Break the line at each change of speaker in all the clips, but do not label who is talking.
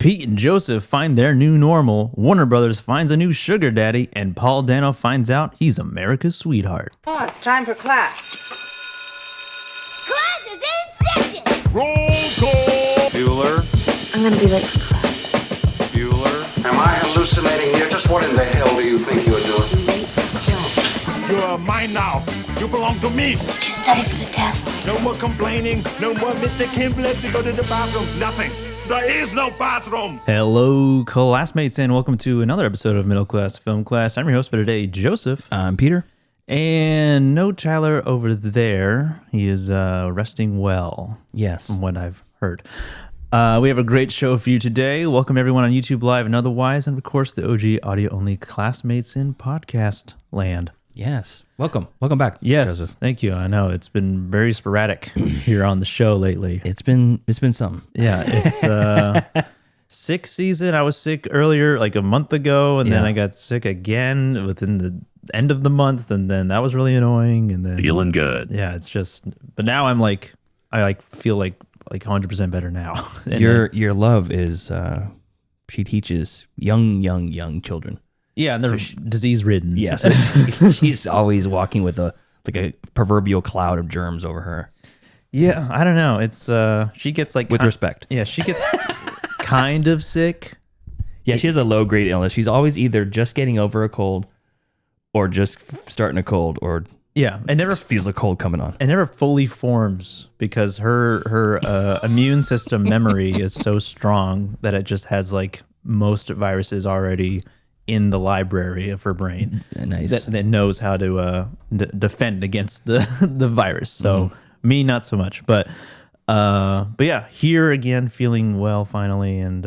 Pete and Joseph find their new normal, Warner Brothers finds a new sugar daddy, and Paul Dano finds out he's America's sweetheart.
Oh, it's time for class.
Class is in session!
Roll call! Bueller.
I'm gonna be late for class.
Bueller.
Am I hallucinating here? Just what in the hell do you think you're doing?
Late for Jones.
You're mine now. You belong to me.
Did you study for the test?
No more complaining. No more Mr. Kimball to go to the bathroom. Nothing. There is no bathroom.
Hello, classmates, and welcome to another episode of Middle Class Film Class. I'm your host for today, Joseph.
I'm Peter.
And no Tyler over there. He is resting well.
Yes.
From what I've heard. We have a great show for you today. Welcome everyone on YouTube Live and otherwise, and of course the OG audio-only classmates in podcast land.
Yes. Welcome back.
Yes,
Joseph.
thank you. I know it's been very sporadic here on the show lately.
It's been something.
Yeah, it's sick season. I was sick earlier, like a month ago, and then I got sick again within the end of the month, and then that was really annoying. And then
feeling good.
Yeah, it's just. But now I'm like, I feel like 100% better now.
Your love is she teaches young children.
Yeah, and they're disease ridden.
Yes. She's always walking with a proverbial cloud of germs over her.
Yeah, I don't know. It's she gets like
with respect.
Yeah, she gets kind of sick.
Yeah, she has a low grade illness. She's always either just getting over a cold or just starting a cold, or
it never
feels a cold coming on.
It never fully forms because her immune system memory is so strong that it just has like most viruses already in the library of her brain.
Nice.
That knows how to defend against the virus. So me, not so much. But yeah, here again, feeling well finally, and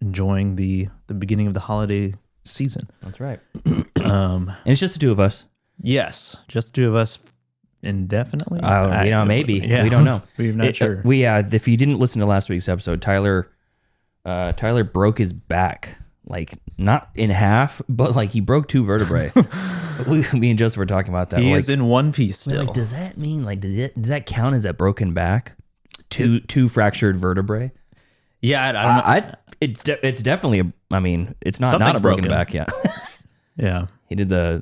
enjoying the beginning of the holiday season.
That's right. And it's just the two of us.
Yes, just the two of us indefinitely.
Maybe.
Yeah.
We don't know.
We're not sure.
If you didn't listen to last week's episode, Tyler broke his back. Like, not in half, but like he broke two vertebrae. Me and Joseph were talking about that.
He is in one piece still.
Like, does that mean, like, does that count as a broken back? Two fractured vertebrae?
Yeah, I don't know.
It's definitely it's not
Something's
a broken
broken.
back yet.
Yeah.
He did the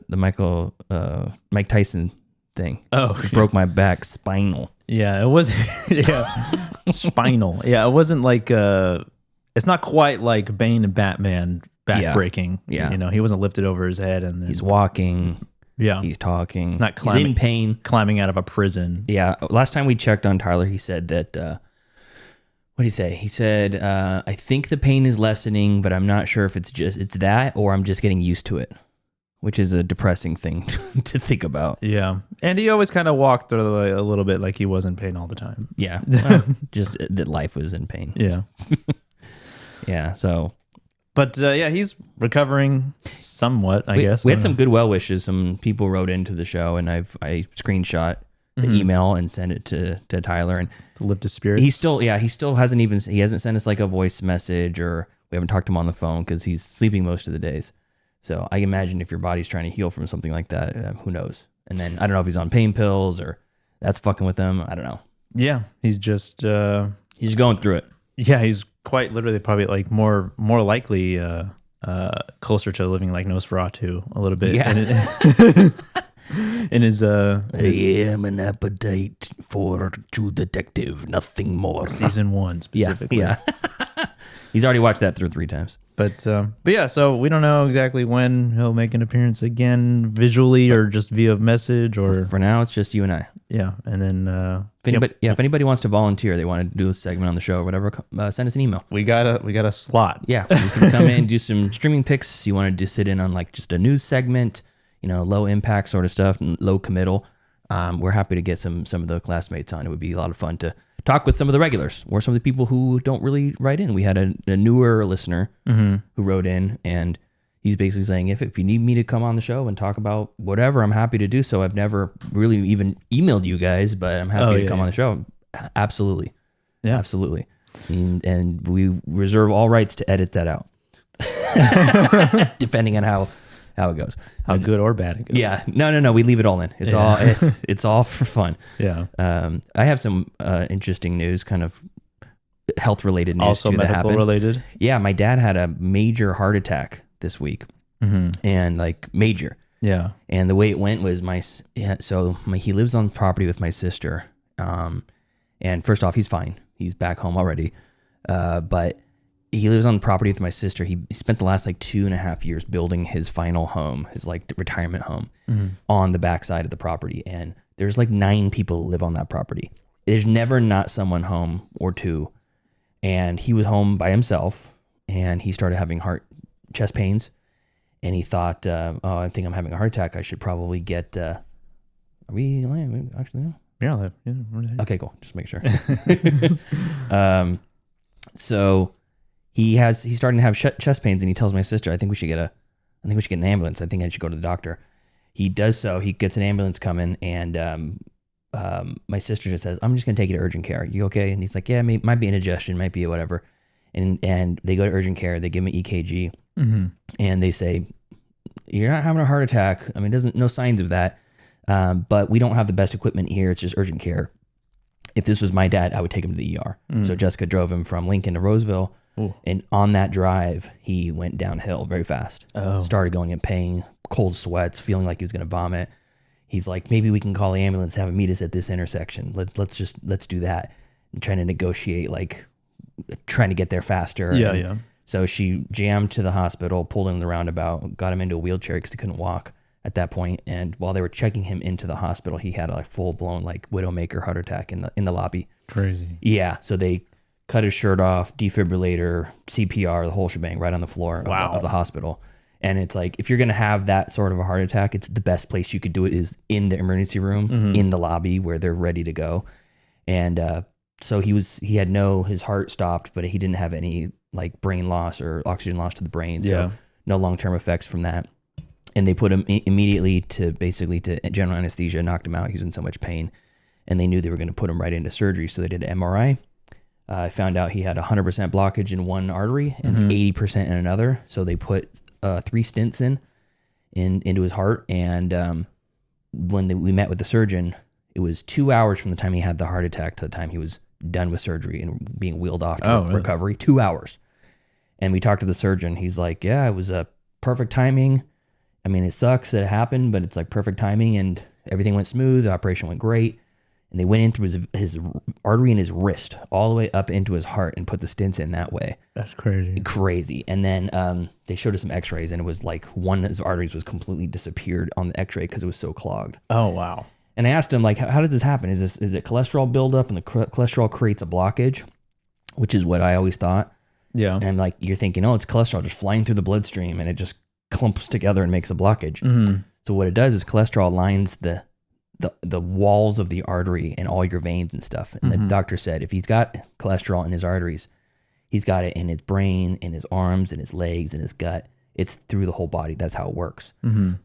Mike Tyson thing.
Oh,
He broke my back, spinal.
Yeah, it was spinal. Yeah, it wasn't like it's not quite like Bane and Batman back breaking.
Yeah.
You know, he wasn't lifted over his head and then,
He's walking.
Yeah.
He's talking.
He's not
He's in pain.
climbing out of a prison.
Yeah. Last time we checked on Tyler, he said that, what did he say? He said, I think the pain is lessening, but I'm not sure if it's that or I'm just getting used to it, which is a depressing thing to think about.
Yeah. And he always kind of walked a little bit like he was in pain all the time.
Yeah. Well, just that life was in pain.
Yeah.
Yeah. So.
But yeah, he's recovering somewhat, I guess.
We had some good well wishes. Some people wrote into the show, and I screenshot the email and sent it to Tyler, and
to lift his spirits.
He still hasn't sent us like a voice message, or we haven't talked to him on the phone because he's sleeping most of the days. So I imagine if your body's trying to heal from something like that, who knows? And then I don't know if he's on pain pills or that's fucking with him. I don't know.
Yeah, he's just
he's going through it.
Yeah, he's quite literally probably like more likely closer to living like Nosferatu a little bit.
Yeah.
In his
I am an appetite for true detective, nothing more.
Season 1 specifically.
Yeah. He's already watched that through 3 times.
But yeah, so we don't know exactly when he'll make an appearance again, visually or just via message, or
for now it's just you and I.
Yeah, and then
if anybody wants to volunteer, they want to do a segment on the show or whatever, send us an email.
We got a slot.
Yeah, you can come in and do some streaming picks. You want to just sit in on like just a news segment, low impact sort of stuff, low committal. We're happy to get some of the classmates on. It would be a lot of fun to talk with some of the regulars or some of the people who don't really write in. We had a newer listener who wrote in, and he's basically saying, if you need me to come on the show and talk about whatever, I'm happy to do so. I've never really even emailed you guys, but I'm happy to come on the show. Absolutely. Yeah, absolutely. And we reserve all rights to edit that out, depending on how it goes.
How good or bad it goes.
Yeah. No. We leave it all in. It's all for fun.
Yeah.
I have some interesting news, kind of health related news
Also
too that
medical
happened.
related.
Yeah, my dad had a major heart attack this week, and like major.
Yeah.
And the way it went was he lives on property with my sister. And first off, he's fine. He's back home already. But he lives on property with my sister. He spent the last like 2.5 years building his final home, his like retirement home on the backside of the property. And there's like 9 people who live on that property. There's never not someone home or two. And he was home by himself and he started having chest pains. And he thought, I think I'm having a heart attack. I should probably get, are we actually?
Yeah.
Okay, cool. Just make sure. So he's starting to have chest pains, and he tells my sister, I think we should get an ambulance. I think I should go to the doctor. He does so. He gets an ambulance coming, and my sister just says, I'm just going to take you to urgent care. You okay? And he's like, yeah, might be indigestion, might be whatever. And they go to urgent care. They give him an EKG, and they say, you're not having a heart attack. I mean, no signs of that. But we don't have the best equipment here. It's just urgent care. If this was my dad, I would take him to the ER. So Jessica drove him from Lincoln to Roseville. Ooh. And on that drive, he went downhill very fast. Started going in pain, cold sweats, feeling like he was going to vomit. He's like, maybe we can call the ambulance, have him meet us at this intersection. Let's do that. And trying to negotiate, like trying to get there faster.
Yeah.
So she jammed to the hospital, pulled him in the roundabout, got him into a wheelchair because he couldn't walk at that point. And while they were checking him into the hospital, he had a full blown like widowmaker heart attack in the lobby.
Crazy.
Yeah. So they cut his shirt off, defibrillator, CPR, the whole shebang right on the floor of the hospital. And it's like, if you're going to have that sort of a heart attack, it's the best place you could do it is in the emergency room, in the lobby where they're ready to go. And so his heart stopped, but he didn't have any like brain loss or oxygen loss to the brain. So no long-term effects from that. And they put him immediately to general anesthesia, knocked him out. He was in so much pain. And they knew they were going to put him right into surgery. So they did an MRI. I found out he had 100% blockage in one artery and 80% in another. So they put 3 stents into his heart. And when we met with the surgeon, it was 2 hours from the time he had the heart attack to the time he was done with surgery and being wheeled off to recovery. 2 hours. And we talked to the surgeon. He's like, yeah, it was a perfect timing. I mean, it sucks that it happened, but it's like perfect timing and everything went smooth. The operation went great. And they went in through his artery in his wrist all the way up into his heart and put the stents in that way.
That's crazy.
Crazy. And then they showed us some x-rays and it was like one of his arteries was completely disappeared on the x-ray because it was so clogged.
Oh, wow.
And I asked him, like, how does this happen? Is it cholesterol buildup and the cholesterol creates a blockage, which is what I always thought.
Yeah.
And I'm like, you're thinking, oh, it's cholesterol just flying through the bloodstream and it just clumps together and makes a blockage. So what it does is cholesterol lines the walls of the artery and all your veins and stuff. And the doctor said if he's got cholesterol in his arteries, he's got it in his brain, in his arms, in his legs, in his gut. It's through the whole body. That's how it works.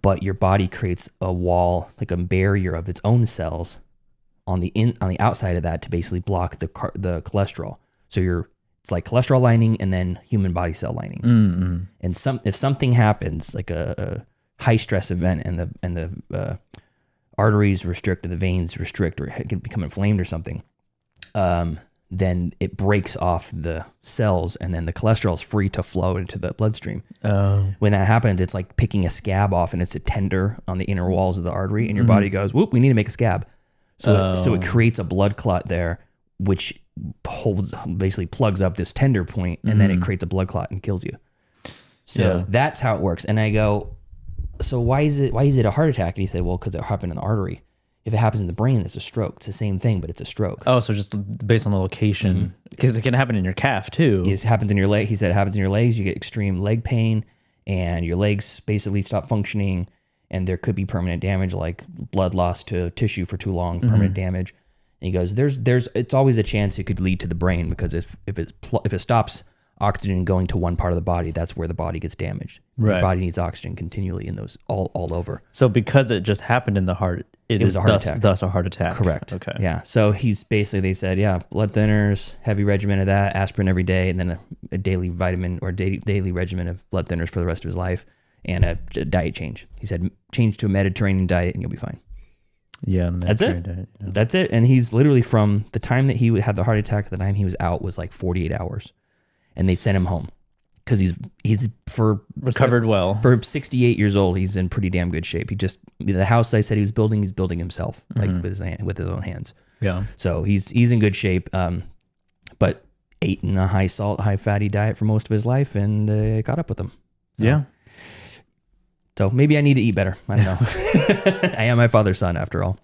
But your body creates a wall, like a barrier of its own cells on the outside of that to basically block the cholesterol. So it's like cholesterol lining and then human body cell lining. And if something happens, like a high stress event, and the arteries restrict or the veins restrict or it can become inflamed or something, then it breaks off the cells and then the cholesterol is free to flow into the bloodstream. When that happens, it's like picking a scab off and it's a tender on the inner walls of the artery and your body goes, whoop, we need to make a scab. So it creates a blood clot there, which basically plugs up this tender point and then it creates a blood clot and kills you. So that's how it works. And I go, so why is it a heart attack? And he said, well, because it happened in the artery. If it happens in the brain, it's a stroke. It's the same thing, but it's a stroke.
Oh, so just based on the location, because it can happen in your calf too.
It happens in your leg. He said it happens in your legs. You get extreme leg pain and your legs basically stop functioning and there could be permanent damage, like blood loss to tissue for too long, permanent damage. And he goes, it's always a chance it could lead to the brain because if it stops oxygen going to one part of the body, that's where the body gets damaged.
Right.
Your body needs oxygen continually in those all over.
So because it just happened in the heart, it was a heart attack. Thus a heart attack.
Correct.
Okay.
Yeah. So they said, blood thinners, heavy regimen of that, aspirin every day, and then a daily vitamin or daily regimen of blood thinners for the rest of his life, and a diet change. He said, change to a Mediterranean diet and you'll be fine.
Yeah, and
That's it. That's it. And he's literally from the time that he had the heart attack to the time he was out was like 48 hours, and they sent him home because he's
recovered well.
For 68 years old, he's in pretty damn good shape. The house I said he was building, he's building himself like with his own hands.
Yeah.
So he's in good shape. But ate in a high salt, high fatty diet for most of his life, and it caught up with him. So,
yeah.
So maybe I need to eat better. I don't know. I am my father's son after all.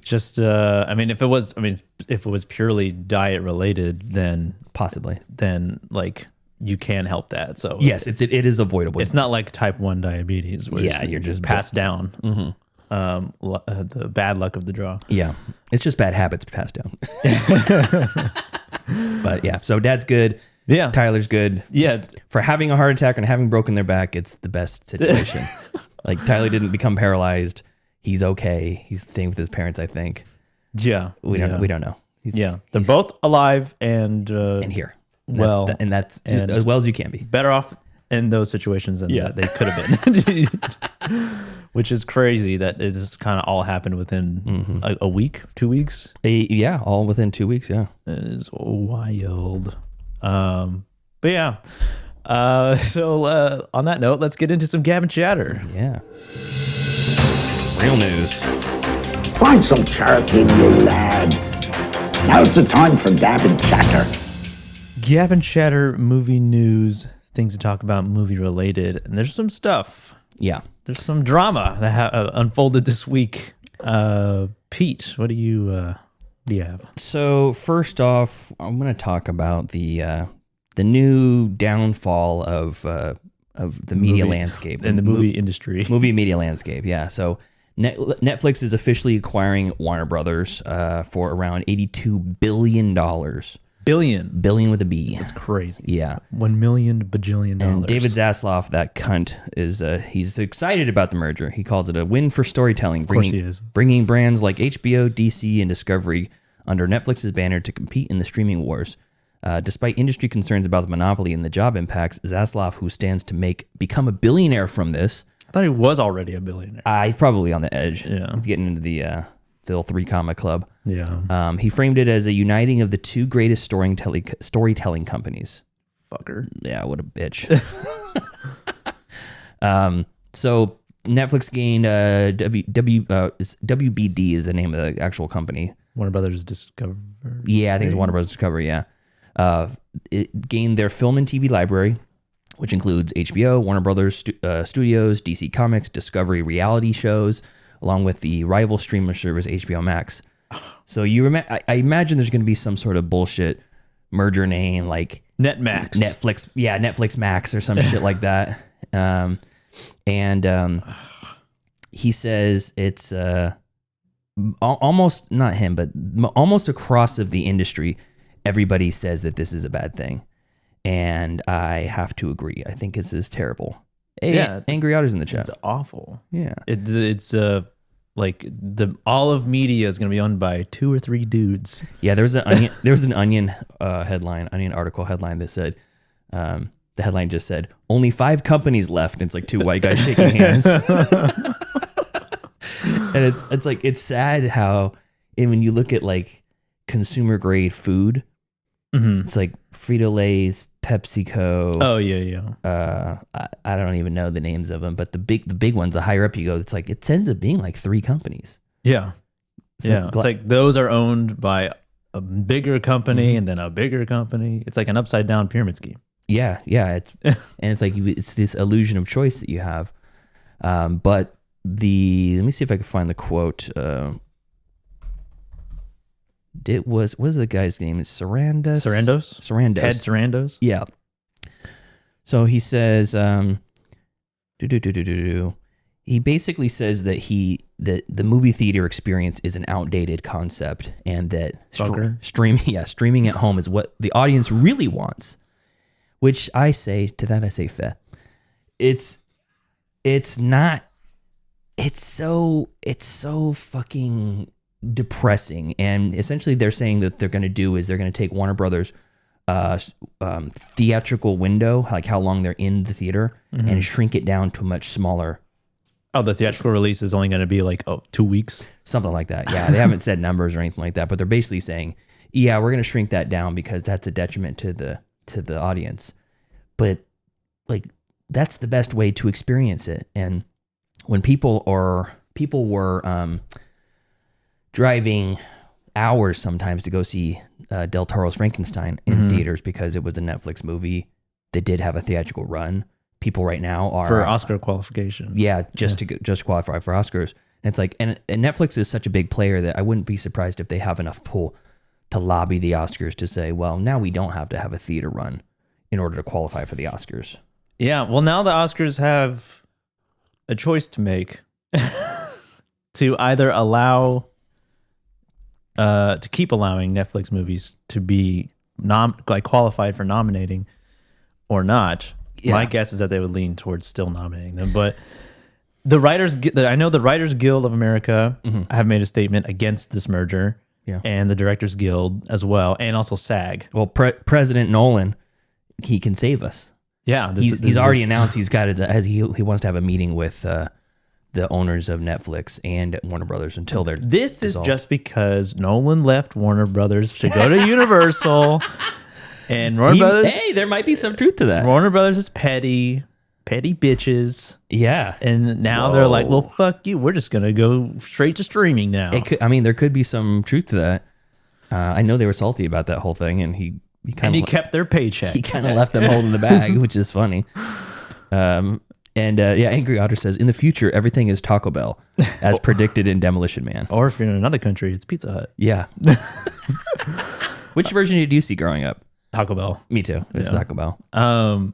Just, if it was purely diet related, then
Possibly.
then like you can help that. So
Yes, it is avoidable.
it's not like type 1 diabetes where
you're just
passed down. The bad luck of the draw.
Yeah, it's just bad habits passed down. But yeah, so Dad's good.
Yeah.
Tyler's good.
Yeah.
For having a heart attack and having broken their back, it's the best situation. Like Tyler didn't become paralyzed. He's okay. He's staying with his parents, I think.
Yeah.
We don't know.
They're both alive and
here.
Well,
that's as well as you can be.
Better off in those situations than they could have been. Which is crazy that it just kind of all happened within a week, 2 weeks.
Yeah, all within 2 weeks. Yeah,
It is wild. But yeah. So on that note, let's get into some Gab and Chatter.
yeah. Real news.
Find some carrot in you, lad. Now's the time for Gab and Chatter.
Gab and Chatter movie news, things to talk about movie related, and there's some stuff.
Yeah.
There's some drama that unfolded this week. Pete, what do you have?
So first off, I'm going to talk about the new downfall of the media landscape
In the movie industry.
movie media landscape. Yeah. So Netflix is officially acquiring Warner Brothers for around $82 billion. Billion with a B.
That's crazy.
Yeah.
1 million bajillion dollars.
And David Zaslav, that cunt, is he's excited about the merger. He calls it a win for storytelling.
Of course he is.
Bringing brands like HBO, DC, and Discovery under Netflix's banner to compete in the streaming wars. Despite industry concerns about the monopoly and the job impacts, Zaslav, who stands to become a billionaire from this.
I thought he was already a billionaire.
He's probably on the edge.
Yeah.
He's getting into the Phil 3 Club.
Yeah.
He framed it as a uniting of the two greatest storytelling companies.
Fucker.
Yeah, what a bitch. So Netflix gained WBD is the name of the actual company.
Warner Brothers Discovery.
Yeah, I think it's Warner Brothers Discovery. Yeah, it gained their film and TV library, which includes HBO, Warner Brothers Studios, DC Comics, Discovery reality shows, along with the rival streamer service HBO Max. So I imagine there's going to be some sort of bullshit merger name like
Netmax.
Netflix. Yeah, Netflix Max or some shit like that. He says it's almost not him, but almost across of the industry, everybody says that this is a bad thing, and I have to agree. I think this is terrible. Hey, Angry Otter's in the chat.
It's awful.
Yeah,
it's like all of media is going to be owned by 2 or 3 dudes.
Yeah, there was an Onion Onion article headline that said, the headline just said, only 5 companies left, and it's like 2 white guys shaking hands. And it's like, it's sad how, and when you look at like consumer grade food, it's like Frito-Lay's, PepsiCo.
Oh yeah.
I don't even know the names of them, but the big ones, the higher up you go, it's like, it ends up being like 3 companies.
Yeah.
So
it's like those are owned by a bigger company and then a bigger company. It's like an upside down pyramid scheme.
Yeah. It's and it's like it's this illusion of choice that you have. But let me see if I can find the quote. What was the guy's name? It's Sarandos.
Ted Sarandos.
Yeah. So he says, he basically says that the movie theater experience is an outdated concept, and that streaming at home is what the audience really wants. Which I say fair. It's not. It's so fucking depressing, and essentially they're saying that they're going to take Warner Brothers theatrical window, like how long they're in the theater, and shrink it down to a much smaller
Oh, the theatrical release is only going to be like 2 weeks.
Something like that. Yeah, they haven't said numbers or anything like that, but they're basically saying, yeah, we're going to shrink that down because that's a detriment to the audience. But like that's the best way to experience it. And when people were driving hours sometimes to go see Del Toro's Frankenstein in theaters because it was a Netflix movie that did have a theatrical run. People right now are
for Oscar qualification.
Yeah, just qualify for Oscars. And it's like, and Netflix is such a big player that I wouldn't be surprised if they have enough pull to lobby the Oscars to say, well, now we don't have to have a theater run in order to qualify for the Oscars.
Yeah, well, now the Oscars have a choice to make to either allow, to keep allowing Netflix movies to be qualified for nominating or not. Yeah. My guess is that they would lean towards still nominating them, but I know the Writers Guild of America have made a statement against this merger, and the Directors Guild as well, and also SAG.
Well, President Nolan, he can save us.
Yeah,
he's already announced he's got he wants to have a meeting with the owners of Netflix and Warner Brothers until they're
This is just because Nolan left Warner Brothers to go to Universal. And Warner Brothers,
hey, there might be some truth to that.
Warner Brothers is petty bitches.
Yeah.
And now they're like, well, fuck you. We're just going to go straight to streaming now.
There could be some truth to that. I know they were salty about that whole thing, and he
kept their paycheck.
He kind of left them holding the bag, which is funny. Angry Otter says, in the future, everything is Taco Bell, as predicted in Demolition Man.
Or if you're in another country, it's Pizza Hut.
Yeah. Which version did you see growing up?
Taco Bell.
Me too. It was Taco Bell.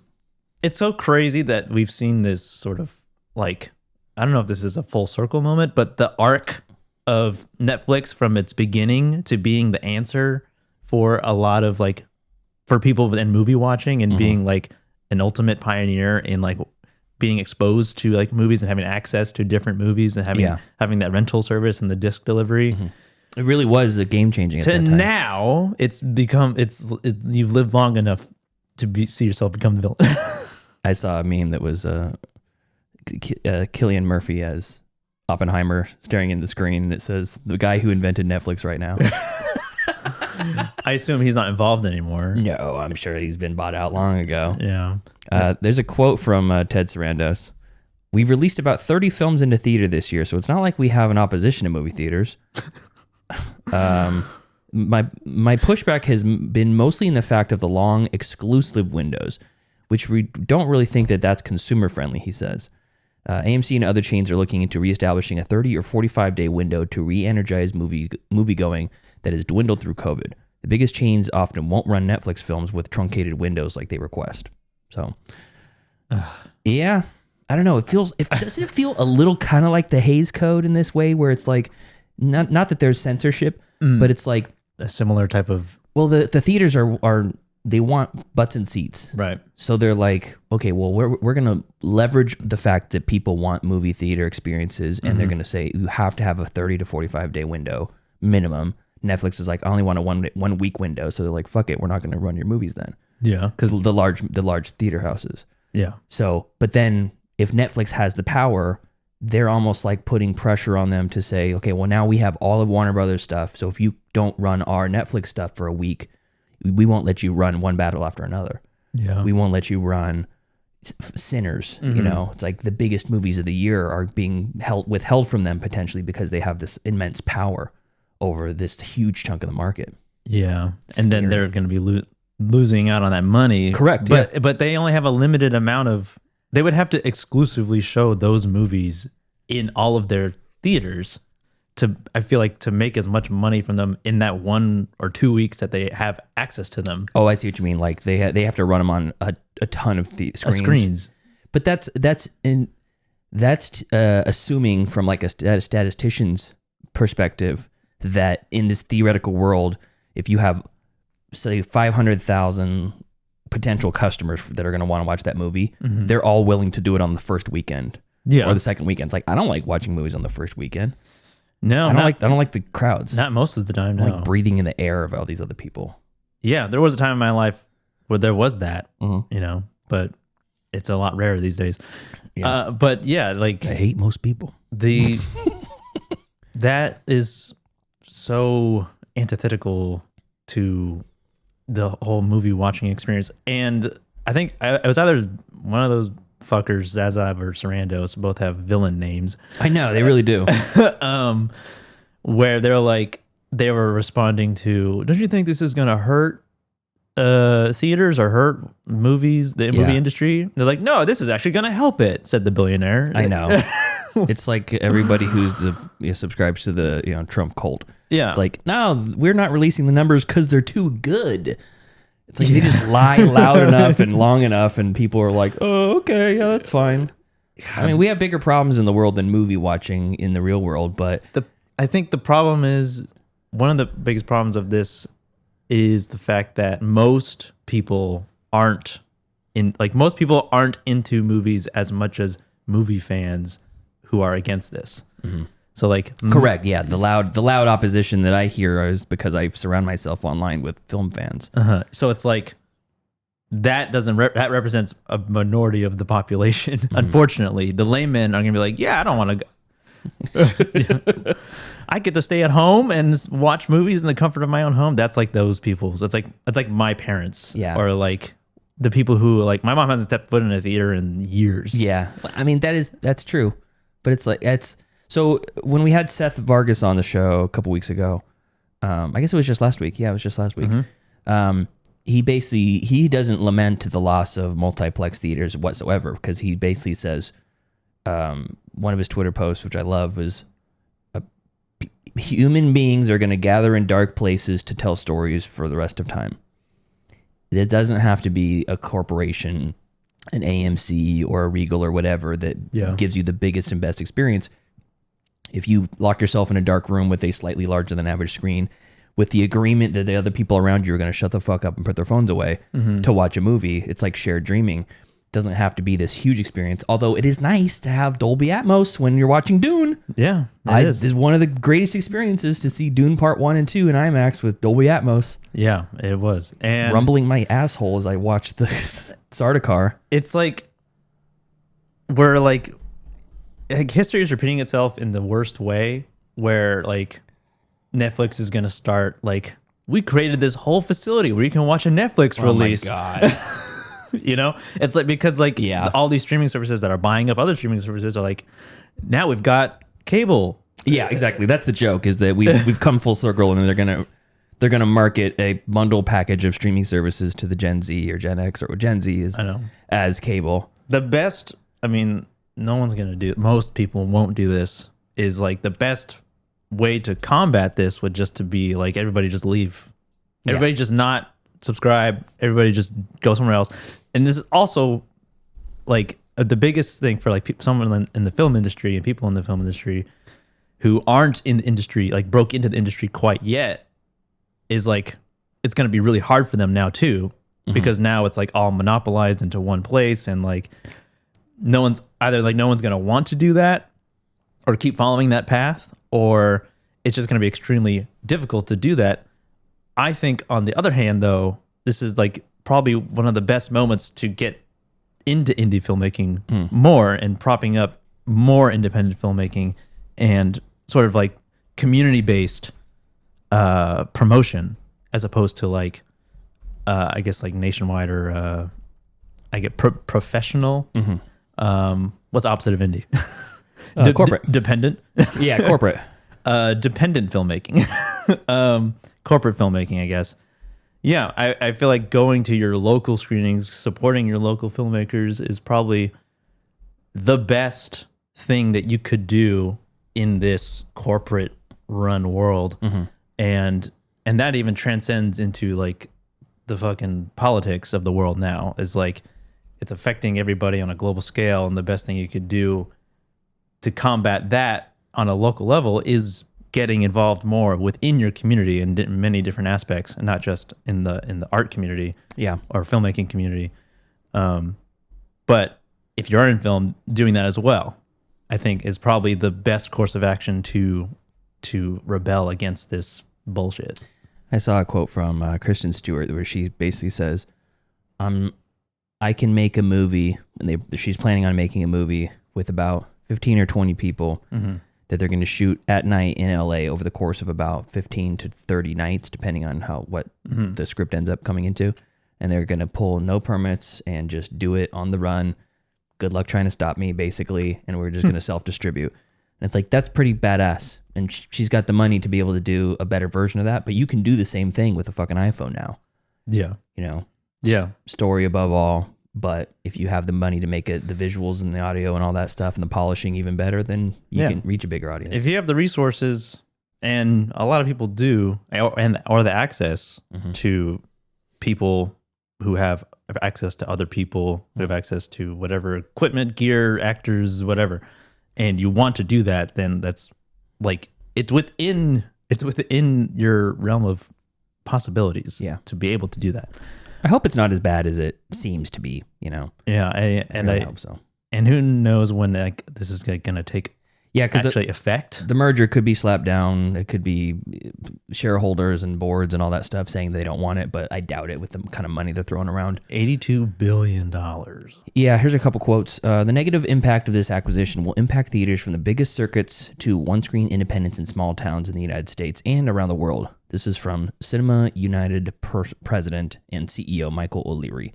It's so crazy that we've seen this sort of like, I don't know if this is a full circle moment, but the arc of Netflix from its beginning to being the answer for a lot of like, for people in movie watching and being like an ultimate pioneer in like being exposed to like movies and having access to different movies and having that rental service and the disc delivery.
It really was a game changing.
To now, it's become you've lived long enough to see yourself become the villain.
I saw a meme that was Cillian Murphy as Oppenheimer staring in the screen, and it says the guy who invented Netflix right now.
I assume he's not involved anymore.
No, I'm sure he's been bought out long ago.
Yeah.
There's a quote from Ted Sarandos. We've released about 30 films into theater this year, so it's not like we have an opposition to movie theaters. My pushback has been mostly in the fact of the long exclusive windows, which we don't really think that that's consumer friendly, he says. AMC and other chains are looking into reestablishing a 30 or 45 day window to re-energize movie-going that has dwindled through COVID. The biggest chains often won't run Netflix films with truncated windows like they request. So, yeah, I don't know. Doesn't it feel a little kind of like the Hays Code in this way, where it's like, not that there's censorship, but it's like
a similar type of.
Well, the theaters are they want butts and seats,
right? So
they're like, okay, well, we're gonna leverage the fact that people want movie theater experiences, and they're gonna say you have to have a 30 to 45 day window minimum. Netflix is like, I only want a 1 week window, so they're like, fuck it, we're not gonna run your movies then.
Yeah,
because the large theater houses.
Yeah.
So, but then if Netflix has the power, they're almost like putting pressure on them to say, okay, well, now we have all of Warner Brothers stuff. So if you don't run our Netflix stuff for a week, we won't let you run one battle after another.
Yeah.
We won't let you run Sinners. You know, it's like the biggest movies of the year are being withheld from them potentially because they have this immense power over this huge chunk of the market.
Yeah. And then they're going to be losing out on that money.
Correct.
But they only have a limited amount of. They would have to exclusively show those movies in all of their theaters I feel like, to make as much money from them in that 1 or 2 weeks that they have access to them.
Oh, I see what you mean. Like they have to run them on a ton of screens. But that's assuming from like a statistician's perspective that in this theoretical world, if you have say 500,000 potential customers that are going to want to watch that movie, they're all willing to do it on the first weekend, or the second weekend. It's like, I don't like watching movies on the first weekend.
No,
I don't like the crowds.
Not most of the time. No.
Like breathing in the air of all these other people.
Yeah, there was a time in my life where there was that, you know, but it's a lot rarer these days.
Yeah.
But yeah, like
I hate most people.
the that is so antithetical to the whole movie watching experience. And I think I was either one of those fuckers, Zazav or Sarandos, both have villain names.
I know, they really do.
Where they're like, they were responding to, don't you think this is going to hurt theaters or hurt movies, the movie industry? They're like, no, this is actually going to help it, said the billionaire.
I know. It's like everybody who's subscribes to the Trump cult.
Yeah.
It's like, no, we're not releasing the numbers because they're too good. It's like they just lie loud enough and long enough, and people are like, oh, okay, yeah, that's fine. I mean, we have bigger problems in the world than movie watching in the real world, but
I think the problem is, one of the biggest problems of this is the fact that most people aren't into movies as much as movie fans who are against this. Mm-hmm. So like,
correct, yeah. The loud opposition that I hear is because I surround myself online with film fans.
So it's like that that represents a minority of the population. Mm-hmm. Unfortunately, the laymen are gonna be like, yeah, I don't want to. I get to stay at home and watch movies in the comfort of my own home. That's like those people. So it's like my parents, or like the people who, like, my mom hasn't stepped foot in a theater in years.
Yeah, I mean that's true, but it's like so when we had Seth Vargas on the show a couple weeks ago, I guess it was just last week. Yeah, it was just last week. Mm-hmm. He doesn't lament the loss of multiplex theaters whatsoever, because he basically says, one of his Twitter posts, which I love, is human beings are going to gather in dark places to tell stories for the rest of time. It doesn't have to be a corporation, an AMC or a Regal or whatever that gives you the biggest and best experience. If you lock yourself in a dark room with a slightly larger than average screen, with the agreement that the other people around you are going to shut the fuck up and put their phones away to watch a movie, it's like shared dreaming. It doesn't have to be this huge experience, although it is nice to have Dolby Atmos when you're watching Dune.
Yeah,
it is one of the greatest experiences to see Dune Part 1 and 2 in IMAX with Dolby Atmos.
Yeah, it was. And
rumbling my asshole as I watched the Sardaukar.
It's like we're like history is repeating itself in the worst way, where like Netflix is going to start like, we created this whole facility where you can watch a Netflix release.
Oh my God.
You know, it's like, because like all these streaming services that are buying up other streaming services are like, now we've got cable.
Yeah, exactly. That's the joke, is that we've come full circle, and they're gonna market a bundle package of streaming services to the Gen Z or Gen X or Gen Z as cable.
The best, I mean, no one's gonna do, most people won't do this, is like the best way to combat this would just to be like, everybody just leave. Everybody just not subscribe. Everybody just go somewhere else. And this is also like the biggest thing for like someone in the film industry and people in the film industry who aren't in the industry, like broke into the industry quite yet, is like, it's going to be really hard for them now too, because now it's like all monopolized into one place, and like no one's going to want to do that or keep following that path, or it's just going to be extremely difficult to do that. I think on the other hand, though, this is like probably one of the best moments to get into indie filmmaking more, and propping up more independent filmmaking and sort of like community-based promotion, as opposed to like, I guess like nationwide, or I get professional. What's opposite of indie?
Corporate.
Dependent.
Yeah, corporate.
Dependent filmmaking. Corporate filmmaking, I guess. Yeah, I feel like going to your local screenings, supporting your local filmmakers is probably the best thing that you could do in this corporate run world. And that even transcends into like the fucking politics of the world now. Is like, it's affecting everybody on a global scale, and the best thing you could do to combat that on a local level is getting involved more within your community in many different aspects, and not just in the art community, or filmmaking community. But if you are in film, doing that as well, I think is probably the best course of action to rebel against this bullshit.
I saw a quote from Kristen Stewart where she basically says, I'm I can make a movie, and she's planning on making a movie with about 15 or 20 people that they're going to shoot at night in LA over the course of about 15 to 30 nights, depending on what the script ends up coming into. And they're going to pull no permits and just do it on the run. Good luck trying to stop me, basically. And we're just going to self-distribute. And it's like, that's pretty badass. And she's got the money to be able to do a better version of that. But you can do the same thing with a fucking iPhone now.
Yeah.
You know?
Yeah.
Story above all. But if you have the money to make it, the visuals and the audio and all that stuff and the polishing even better, then you can reach a bigger audience.
If you have the resources, and a lot of people do, or the access to people who have access to other people, who have access to whatever equipment, gear, actors, whatever, and you want to do that, then that's like it's within your realm of possibilities.
Yeah.
To be able to do that.
I hope it's not as bad as it seems to be, you know.
Yeah, I
hope so.
And who knows when this is going to take
because
actually effect.
The merger could be slapped down. It could be shareholders and boards and all that stuff saying they don't want it, but I doubt it with the kind of money they're throwing around.
$82 billion.
Yeah, here's a couple quotes. The negative impact of this acquisition will impact theaters from the biggest circuits to one-screen independents in small towns in the United States and around the world. This is from Cinema United President and CEO Michael O'Leary.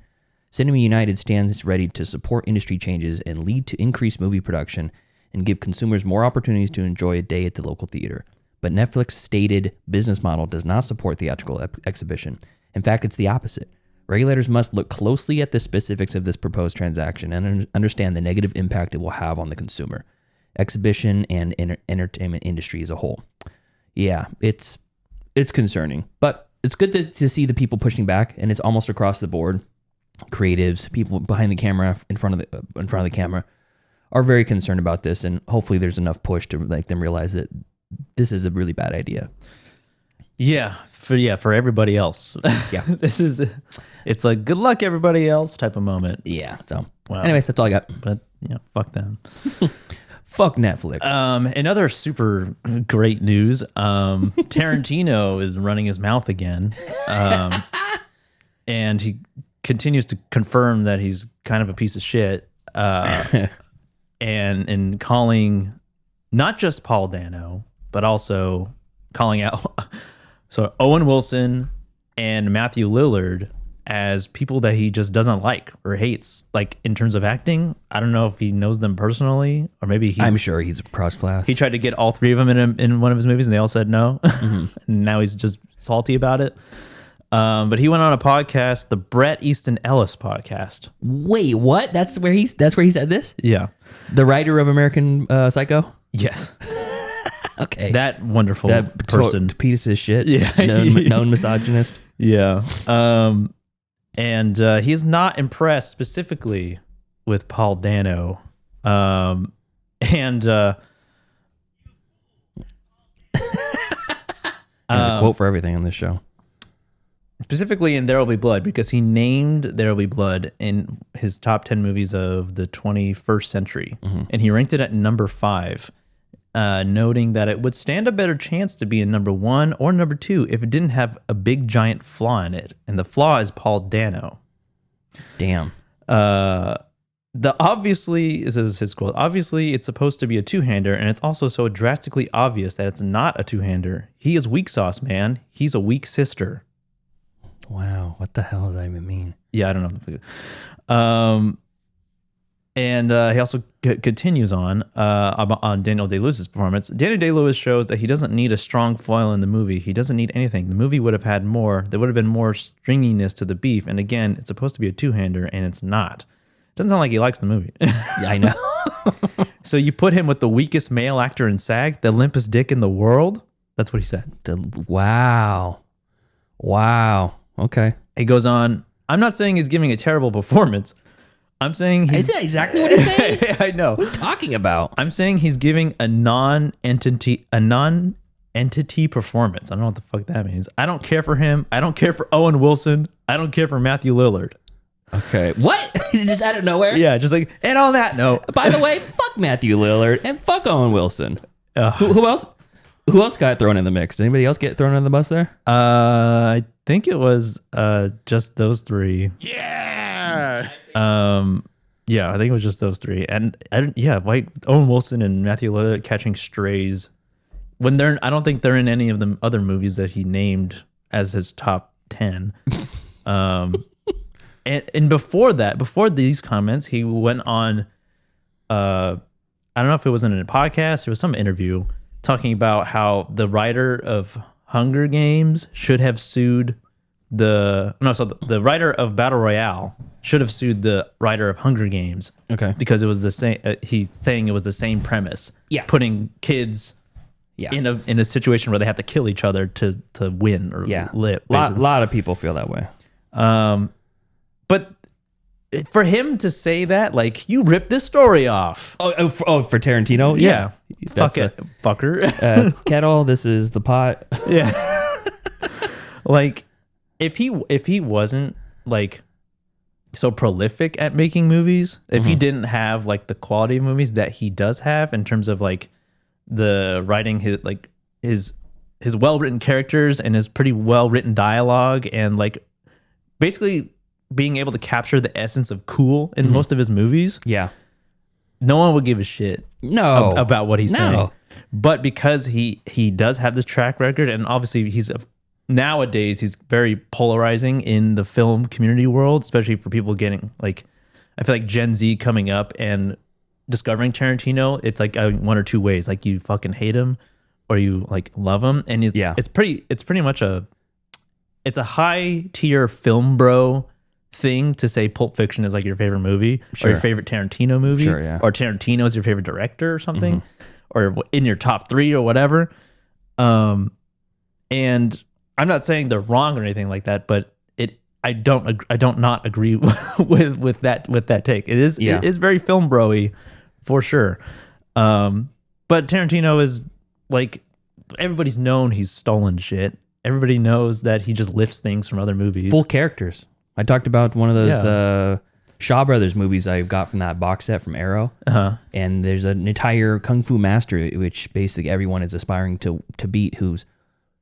Cinema United stands ready to support industry changes and lead to increased movie production and give consumers more opportunities to enjoy a day at the local theater. But Netflix's stated business model does not support theatrical exhibition. In fact, it's the opposite. Regulators must look closely at the specifics of this proposed transaction and understand the negative impact it will have on the consumer, exhibition, and entertainment industry as a whole. Yeah, it's concerning, but it's good to see the people pushing back, and it's almost across the board. Creatives, people behind the camera, in front of the camera, are very concerned about this, and hopefully there's enough push to make them realize that this is a really bad idea.
Yeah, for everybody else.
Yeah.
It's a good luck everybody else type of moment.
Yeah. So,
Wow.
anyways, that's all I got.
But yeah, fuck them.
Fuck Netflix.
Another super great news. Tarantino is running his mouth again. And he continues to confirm that he's kind of a piece of shit. And in calling not just Paul Dano, but also calling out Owen Wilson and Matthew Lillard as people that he just doesn't like or hates. Like in terms of acting, I don't know if he knows them personally, or maybe
I'm sure he's cross-class.
He tried to get all three of them in one of his movies, and they all said no. And now he's just salty about it. But he went on a podcast, the Bret Easton Ellis podcast.
Wait, what? That's where he said this?
Yeah.
The writer of American Psycho?
Yes.
Okay.
That wonderful person.
Piece of shit.
Yeah.
known misogynist.
Yeah. And he's not impressed specifically with Paul Dano. There's
a quote for everything on this show.
Specifically in There Will Be Blood, because he named There Will Be Blood in his top 10 movies of the 21st century. And he ranked it at number 5, noting that it would stand a better chance to be in number 1 or number 2 if it didn't have a big giant flaw in it. And the flaw is Paul Dano.
Damn.
Obviously, this is his quote, obviously it's supposed to be a two-hander, and it's also so drastically obvious that it's not a two-hander. He is weak sauce, man. He's a weak sister.
Wow, what the hell does that even mean?
Yeah, I don't know. And he also continues on Daniel Day-Lewis's performance. Daniel Day-Lewis shows that he doesn't need a strong foil in the movie. He doesn't need anything. The movie would have had more. There would have been more stringiness to the beef. And again, it's supposed to be a two-hander, and it's not. Doesn't sound like he likes the movie.
Yeah, I know.
So you put him with the weakest male actor in SAG, the limpest dick in the world? That's what he said.
Wow. Okay.
He goes on, I'm not saying he's giving a terrible performance. I'm saying he's...
Is that exactly what he's saying?
I know.
What are you talking about?
I'm saying he's giving a non-entity performance. I don't know what the fuck that means. I don't care for him. I don't care for Owen Wilson. I don't care for Matthew Lillard.
Okay. What? Just out of nowhere?
Yeah, just like, and on that note...
By the way, fuck Matthew Lillard and fuck Owen Wilson. Who else? Who else got thrown in the mix? Did anybody else get thrown in the bus there?
I think it was just those three.
Yeah!
Yeah, I think it was just those three. And like Owen Wilson and Matthew Lillard catching strays when I don't think they're in any of the other movies that he named as his top 10. And before these comments, he went on, I don't know if it was in a podcast, it was some interview talking about how the writer of Hunger Games should have sued the writer of Battle Royale should have sued the writer of Hunger Games.
Okay.
Because it was the same, he's saying it was the same premise.
Yeah.
Putting kids in a situation where they have to kill each other to win or live.
A lot of people feel that way.
But for him to say that, like, you ripped this story off.
For Tarantino?
Yeah.
That's
Fuck it, fucker.
Kettle, this is the pot.
Yeah. Like, if he wasn't, like, so prolific at making movies, if he didn't have, like, the quality of movies that he does have in terms of, like, the writing, his well-written characters and his pretty well-written dialogue and, like, basically being able to capture the essence of cool in most of his movies.
Yeah.
No one would give a shit about what he's saying. But because he does have this track record, and obviously nowadays he's very polarizing in the film community world, especially for people getting, like, I feel like Gen Z coming up and discovering Tarantino, it's like one or two ways. Like, you fucking hate him or you, like, love him. And it's pretty much a high tier film bro thing to say Pulp Fiction is, like, your favorite movie or your favorite Tarantino movie, or Tarantino is your favorite director or something, or in your top 3 or whatever. And I'm not saying they're wrong or anything like that, but I don't not agree with that take. It is very film bro-y for sure. But Tarantino is, like, everybody's known he's stolen shit. Everybody knows that he just lifts things from other movies.
Full characters. I talked about one of those Shaw Brothers movies I got from that box set from Arrow. And there's an entire Kung Fu master, which basically everyone is aspiring to beat,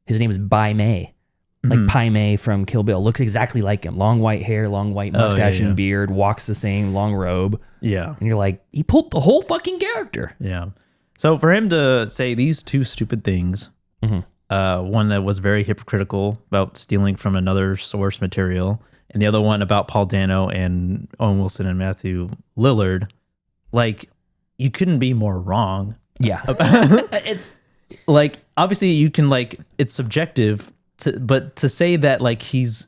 his name is Bai Mei. Like Pai Mei from Kill Bill. Looks exactly like him. Long white hair, long white mustache and beard, walks the same, long robe.
Yeah.
And you're like, he pulled the whole fucking character.
Yeah. So for him to say these two stupid things, one that was very hypocritical about stealing from another source material, and the other one about Paul Dano and Owen Wilson and Matthew Lillard, like, you couldn't be more wrong.
Yeah.
It's like, obviously you can, like, it's subjective, but to say that, like, he's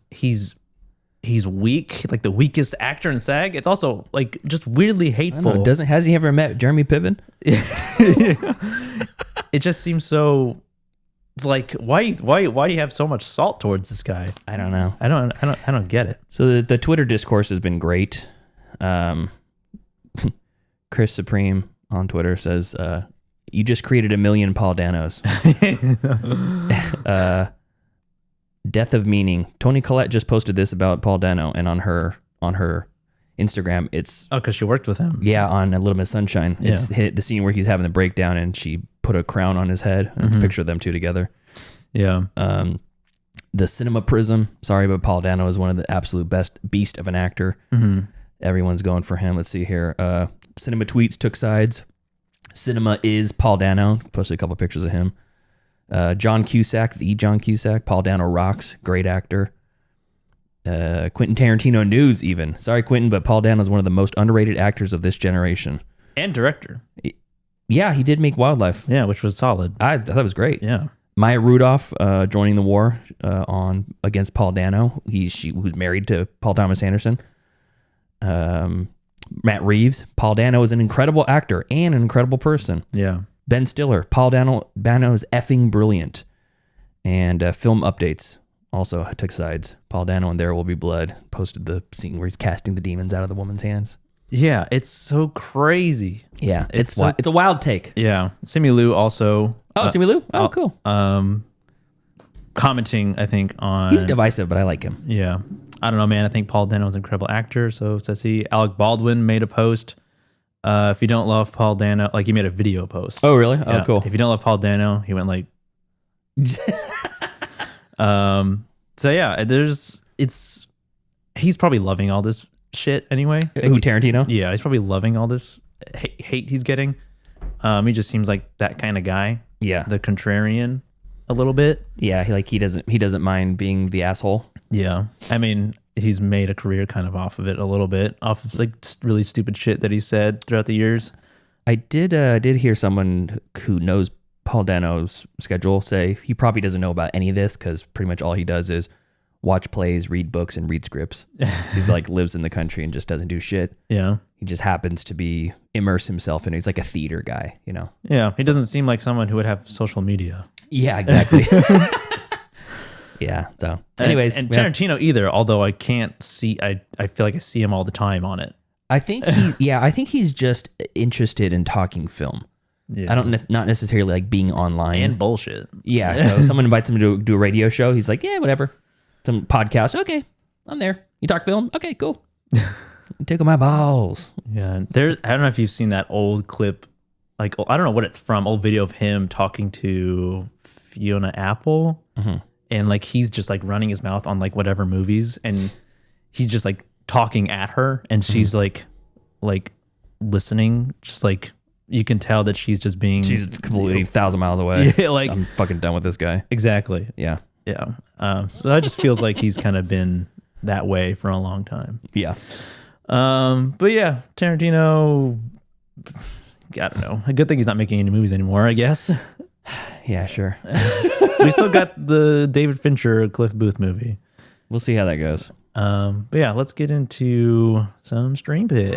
weak, like the weakest actor in SAG, it's also, like, just weirdly hateful.
Has he ever met Jeremy Piven?
It just seems so. It's like, why do you have so much salt towards this guy?
I don't know.
I don't get it.
So the Twitter discourse has been great. Chris Supreme on Twitter says, "You just created a million Paul Danos." Death of meaning. Toni Collette just posted this about Paul Dano, and on her Instagram, it's
because she worked with him.
Yeah, on A Little Miss Sunshine. It's the scene where he's having the breakdown, and she put a crown on his head. And it's a picture of them two together. Yeah. The cinema prism. Sorry, but Paul Dano is one of the absolute best beast of an actor. Everyone's going for him. Let's see here. Cinema tweets took sides. Cinema is Paul Dano. Posted a couple pictures of him. John Cusack, the John Cusack. Paul Dano rocks. Great actor. Quentin Tarantino news even. Sorry, Quentin, but Paul Dano is one of the most underrated actors of this generation.
And director.
Yeah, he did make Wildlife.
Yeah, which was solid.
I thought it was great.
Yeah.
Maya Rudolph joining the war against Paul Dano. Who's married to Paul Thomas Anderson. Matt Reeves. Paul Dano is an incredible actor and an incredible person.
Yeah.
Ben Stiller. Paul Dano is effing brilliant. And film updates also took sides. Paul Dano and There Will Be Blood posted the scene where he's casting the demons out of the woman's hands.
Yeah, it's so crazy.
Yeah, it's a wild take.
Yeah. Simu Liu also.
Oh, Simu Liu? Oh, cool.
Commenting, I think, on...
He's divisive, but I like him.
Yeah. I don't know, man. I think Paul Dano is an incredible actor. So says he. Alec Baldwin made a post. If you don't love Paul Dano... Like, he made a video post.
Oh, really? Oh,
yeah.
cool.
If you don't love Paul Dano, he went like... So, yeah, he's probably loving all this shit anyway.
Who, Tarantino?
Yeah, he's probably loving all this hate he's getting. He just seems like that kind of guy.
Yeah.
The contrarian a little bit.
Yeah, he doesn't mind being the asshole.
Yeah. I mean, he's made a career kind of off of it a little bit, off of like really stupid shit that he said throughout the years.
I did hear someone who knows Paul Dano's schedule say he probably doesn't know about any of this because pretty much all he does is watch plays, read books, and read scripts. He's like lives in the country and just doesn't do shit.
Yeah.
He just happens to be immerse himself in it. He's like a theater guy, you know?
Yeah. He doesn't seem like someone who would have social media.
Yeah, exactly. Yeah. So anyways.
And Tarantino either, although I can't see, I feel like I see him all the time on it.
I think he's just interested in talking film.
Yeah.
I don't not necessarily like being online
And bullshit.
Yeah, so if someone invites him to do a radio show, he's like, yeah, whatever. Some podcast, okay, I'm there. You talk film, okay, cool. Tickle my balls.
Yeah, I don't know if you've seen that old clip, like I don't know what it's from, old video of him talking to Fiona Apple, and like he's just like running his mouth on like whatever movies, and he's just like talking at her, and she's like listening, just like you can tell that she's just being
She's completely 1,000 miles away.
Yeah, like
I'm fucking done with this guy.
exactly.
Yeah,
So that just feels like he's kind of been that way for a long time.
yeah.
But yeah, Tarantino, I don't know. A good thing he's not making any movies anymore, I guess.
Yeah, sure.
We still got the David Fincher Cliff Booth movie.
We'll see how that goes.
But yeah, let's get into some stream picks.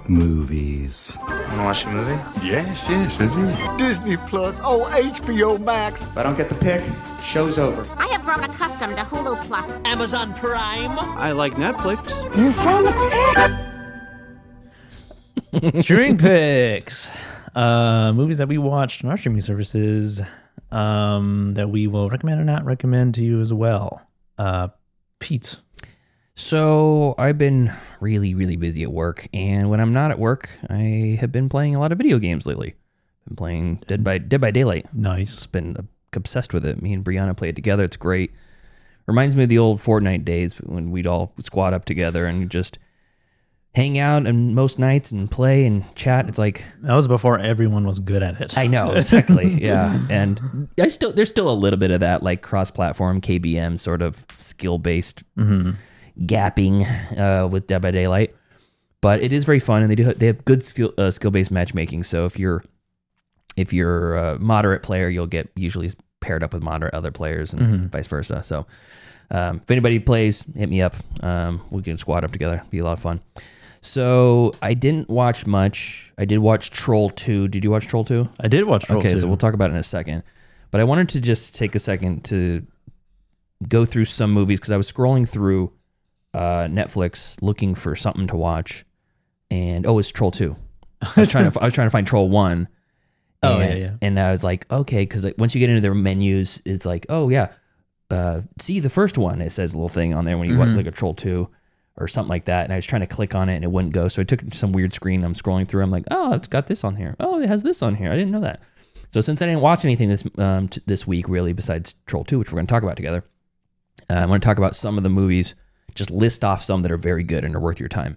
Movies.
Wanna watch a movie?
Yes, I do.
Disney Plus, oh, HBO Max.
If I don't get the pick, show's over.
I have grown accustomed to Hulu Plus.
Amazon Prime.
I like Netflix.
You found the pick.
Streaming picks. Movies that we watched on our streaming services that we will recommend or not recommend to you as well. Pete.
So I've been really, really busy at work, and when I'm not at work, I have been playing a lot of video games lately. Been playing Dead by Daylight.
Nice.
Just been obsessed with it. Me and Brianna play it together. It's great. Reminds me of the old Fortnite days when we'd all squad up together and just hang out and most nights and play and chat. It's like
That was before everyone was good at it.
I know, exactly. Yeah. And there's still a little bit of that like cross-platform KBM sort of skill-based gapping with Dead by Daylight. But it is very fun, and they have good skill-based matchmaking. So if you're a moderate player, you'll get usually paired up with moderate other players and vice versa. So if anybody plays, hit me up. We can squad up together. Be a lot of fun. So I didn't watch much. I did watch Troll 2. Did you watch Troll 2?
I did watch Troll 2.
Okay, so we'll talk about it in a second. But I wanted to just take a second to go through some movies because I was scrolling through Netflix looking for something to watch, and it's Troll 2. I was trying to find Troll 1. And I was like, okay, because once you get into their menus, it's like, see the first one. It says a little thing on there when you watch like a Troll 2 or something like that. And I was trying to click on it and it wouldn't go. So I took some weird screen. I'm scrolling through. I'm like, oh, it's got this on here. Oh, it has this on here. I didn't know that. So since I didn't watch anything this week really besides Troll 2, which we're going to talk about together, I want to talk about some of the movies. Just list off some that are very good and are worth your time.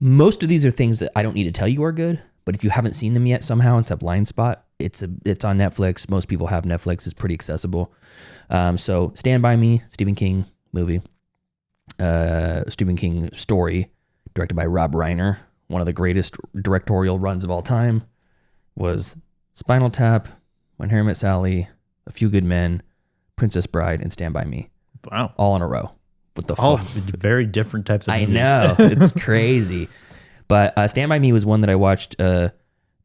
Most of these are things that I don't need to tell you are good, but if you haven't seen them yet somehow, it's a blind spot. It's on Netflix. Most people have Netflix. It's pretty accessible. So Stand By Me, Stephen King movie. Stephen King story, directed by Rob Reiner. One of the greatest directorial runs of all time was Spinal Tap, When Harry Met Sally, A Few Good Men, Princess Bride, and Stand By Me.
Wow.
All in a row. What the
All
fuck?
very different types of movies.
I know. It's crazy. But Stand By Me was one that I watched as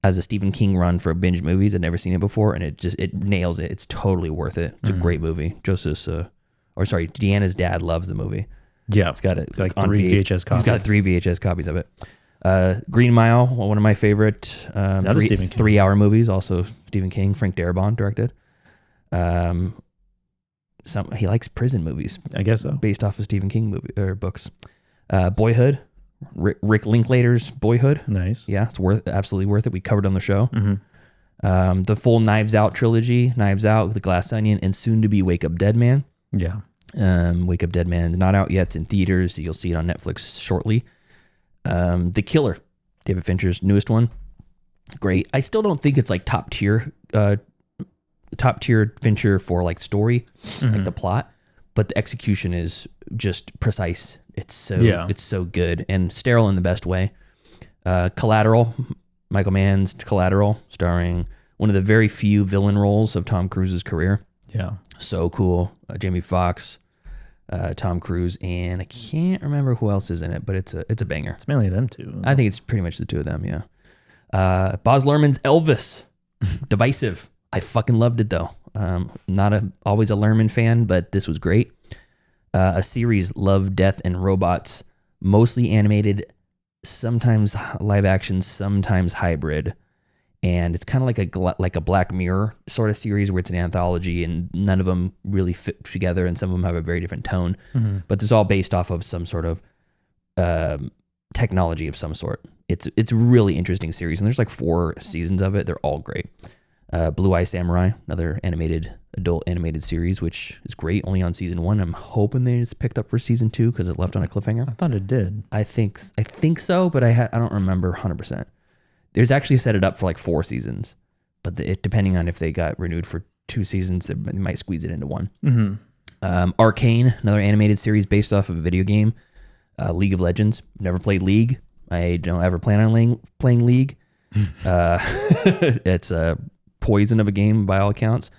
a Stephen King run for binge movies. I'd never seen it before, and it nails it. It's totally worth it. It's a great movie. Deanna's dad loves the movie.
Yeah.
It's got it
like
on
3 VHS copies.
He's got 3 VHS copies of it. Green Mile, one of my favorite 3-hour movies, also Stephen King. Frank Darabont directed. He likes prison movies,
I guess so.
based off of Stephen King movie or books. Boyhood, Rick Linklater's Boyhood.
Nice.
Yeah, it's absolutely worth it. We covered on the show. The full Knives Out trilogy, Knives Out, The Glass Onion, and soon to be Wake Up Dead Man.
Yeah.
Wake Up Dead Man is not out yet. It's in theaters. You'll see it on Netflix shortly. The Killer, David Fincher's newest one. Great. I still don't think it's like top tier Fincher for like story, like the plot, but the execution is just precise. It's so good and sterile in the best way. Collateral, Michael Mann's Collateral, starring one of the very few villain roles of Tom Cruise's career.
Yeah.
So cool. Jamie Foxx, Tom Cruise, and I can't remember who else is in it, but it's a banger.
It's mainly them two.
I think it's pretty much the two of them, yeah. Baz Luhrmann's Elvis, divisive. I fucking loved it though. Not always a Luhrmann fan, but this was great. A series, Love, Death, and Robots, mostly animated, sometimes live action, sometimes hybrid. And it's kind of like a Black Mirror sort of series where it's an anthology and none of them really fit together and some of them have a very different tone. Mm-hmm. But it's all based off of some sort of technology of some sort. It's a really interesting series and there's like 4 seasons of it. They're all great. Blue Eye Samurai, another adult animated series, which is great, only on season 1. I'm hoping they just picked up for season 2 because it left on a cliffhanger.
I thought it did.
I think so, but I don't remember 100%. There's actually set it up for like 4 seasons, but depending on if they got renewed for 2 seasons, they might squeeze it into 1. Mm-hmm. Arcane, another animated series based off of a video game. League of Legends. Never played League. I don't ever plan on playing League. It's a poison of a game by all accounts,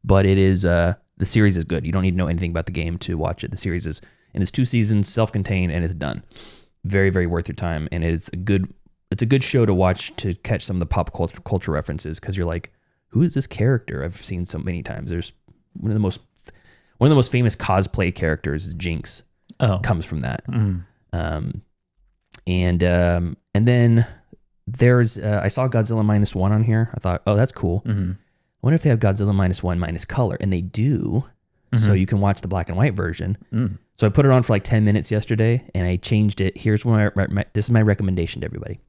but it is the series is good. You don't need to know anything about the game to watch it. The series is, and it's 2 seasons, self-contained, and it's done. Very, very worth your time, and it's a good show to watch to catch some of the pop culture references because you're like, who is this character I've seen so many times? There's one of the most famous cosplay characters, Jinx, comes from that. Mm. And then there's I saw Godzilla -1 on here. I thought, oh, that's cool. Mm-hmm. I wonder if they have Godzilla -1 minus color, and they do. Mm-hmm. So you can watch the black and white version. Mm. So I put it on for like 10 minutes yesterday, and I changed it. Here's this is my recommendation to everybody.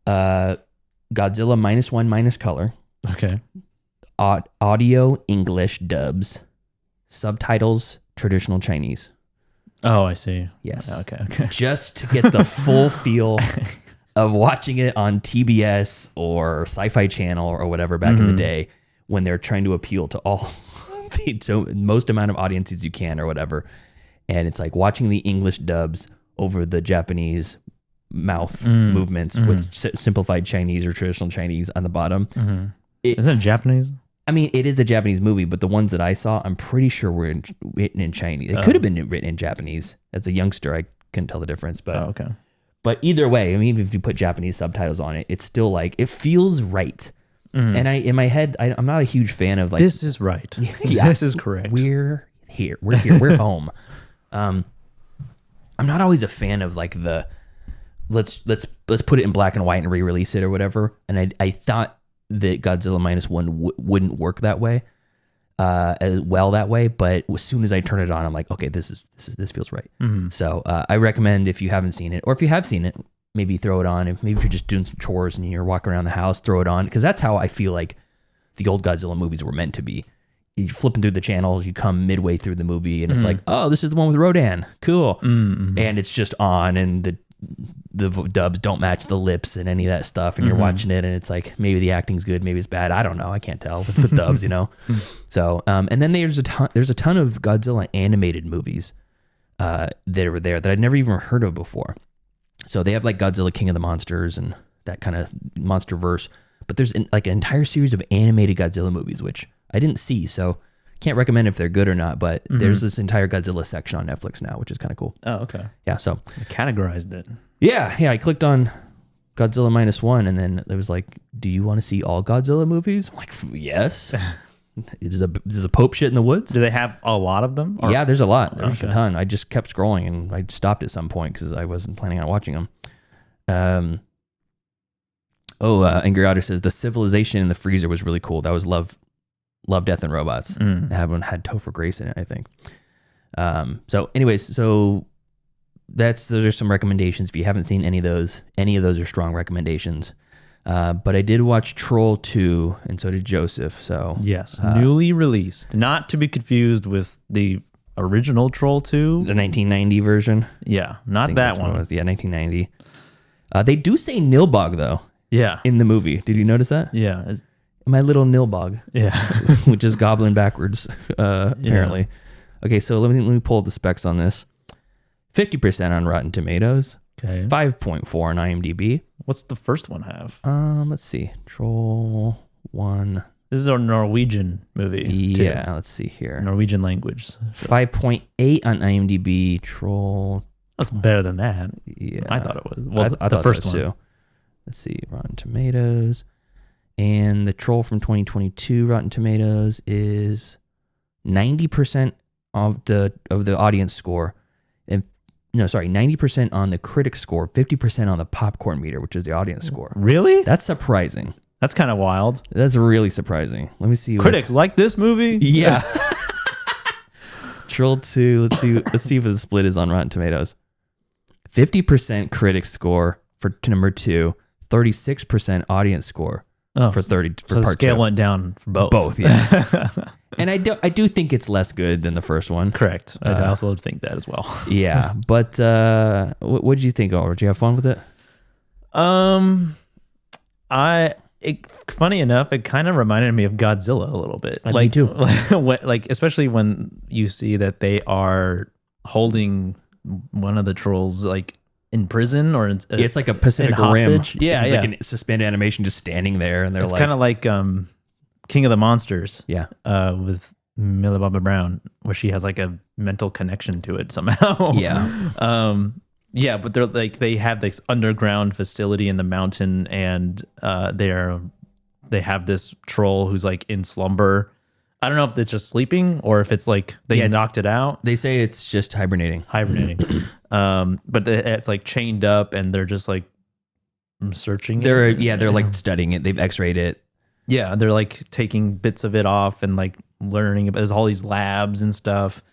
Godzilla -1 minus color.
Okay.
Audio English dubs. Subtitles traditional Chinese.
Oh, I see.
Yes.
Okay.
Just to get the full feel of watching it on TBS or Sci-Fi Channel or whatever back in the day when they're trying to appeal to all the most amount of audiences you can or whatever. And it's like watching the English dubs over the Japanese mouth movements with simplified Chinese or traditional Chinese on the bottom. Mm-hmm.
Isn't it Japanese?
I mean, it is the Japanese movie, but the ones that I saw, I'm pretty sure were written in Chinese. It could have been written in Japanese. As a youngster, I couldn't tell the difference. But
okay. But
either way, I mean, even if you put Japanese subtitles on it, it's still like, it feels right. Mm. And in my head, I'm not a huge fan of like...
This is right.
Yeah,
this is correct.
We're here. We're home. I'm not always a fan of like the, let's put it in black and white and re-release it or whatever. And I thought that Godzilla -1 wouldn't work that way, as well that way. But as soon as I turn it on, I'm like, okay, this feels right. Mm-hmm. So I recommend, if you haven't seen it, or if you have seen it, maybe throw it on. Maybe if you're just doing some chores and you're walking around the house, throw it on, because that's how I feel like the old Godzilla movies were meant to be. You're flipping through the channels, you come midway through the movie, and it's like, oh, this is the one with Rodan, cool, and it's just on, and the dubs don't match the lips and any of that stuff, and you're watching it and it's like, maybe the acting's good, maybe it's bad, I don't know, I can't tell with dubs, you know. So and then there's a ton of Godzilla animated movies that were there that I'd never even heard of before. So they have like Godzilla King of the Monsters and that kind of monster verse, but there's like an entire series of animated Godzilla movies which I didn't see, so can't recommend if they're good or not, but there's this entire Godzilla section on Netflix now, which is kind of cool.
Oh, okay.
Yeah, so
I categorized it.
Yeah, I clicked on Godzilla -1, and then it was like, do you want to see all Godzilla movies? I'm like, yes. There's a Pope shit in the woods.
Do they have a lot of them?
Yeah, there's a lot. There's a ton. I just kept scrolling, and I stopped at some point because I wasn't planning on watching them. Angry Otter says, the civilization in the freezer was really cool. That was Love, Death, and Robots. That one had Topher Grace in it, I think. So anyways, those are some recommendations. If you haven't seen any of those are strong recommendations. But I did watch Troll 2, and so did Joseph. So
Yes, newly released. Not to be confused with the original Troll 2.
The 1990 version.
Yeah,
I
not
think
that
that's what
one.
it was. Yeah, 1990. They do say Nilbog, though,
Yeah.
in the movie. Did you notice that?
Yeah. It's-
My little Nilbog.
Yeah.
Which is goblin backwards, apparently. Okay, so let me pull up the specs on this. 50% on Rotten Tomatoes.
Okay.
5.4 on IMDb.
What's the first one have?
Let's see. Troll 1.
This is a Norwegian movie. too.
Yeah, let's see here.
Norwegian language.
5.8 on IMDb. Troll.
That's better than that.
Yeah.
I thought it was. Well,
I
the
thought
first
so
one.
too. Let's see. Rotten Tomatoes. And the Troll from 2022 Rotten Tomatoes is 90% of the audience score. And no, sorry, 90% on the critic score, 50% on the popcorn meter, which is the audience score.
Really?
That's surprising.
That's kind of wild.
That's really surprising. Let me see.
Critics like this movie?
Yeah. Troll 2. Let's see if the split is on Rotten Tomatoes. 50% critic score for number 2, 36% audience score for
so
the
scale
part 2.
went down for both.
Both, yeah. And I do think it's less good than the first one.
Correct. I also think that as well.
Yeah, but what did you think, Oliver? Did you have fun with it?
Funny enough, it kind of reminded me of Godzilla a little bit.
Me too.
Like especially when you see that they are holding one of the trolls like in prison or
It's like a Pacific
in
Rim.
hostage. Yeah,
it's
yeah.
like a suspended animation just standing there, and they're
It's
like,
kind of like King of the Monsters.
yeah,
With Millie Bobby Brown, where she has like a mental connection to it somehow.
yeah.
Yeah, but they're like they have this underground facility in the mountain, and they have this troll who's like in slumber. I don't know if it's just sleeping or if it's like they knocked it out.
They say it's just hibernating.
But it's like chained up, and they're just like searching.
They're like studying it. They've X-rayed it.
Yeah, they're like taking bits of it off and like learning about. There's all these labs and stuff.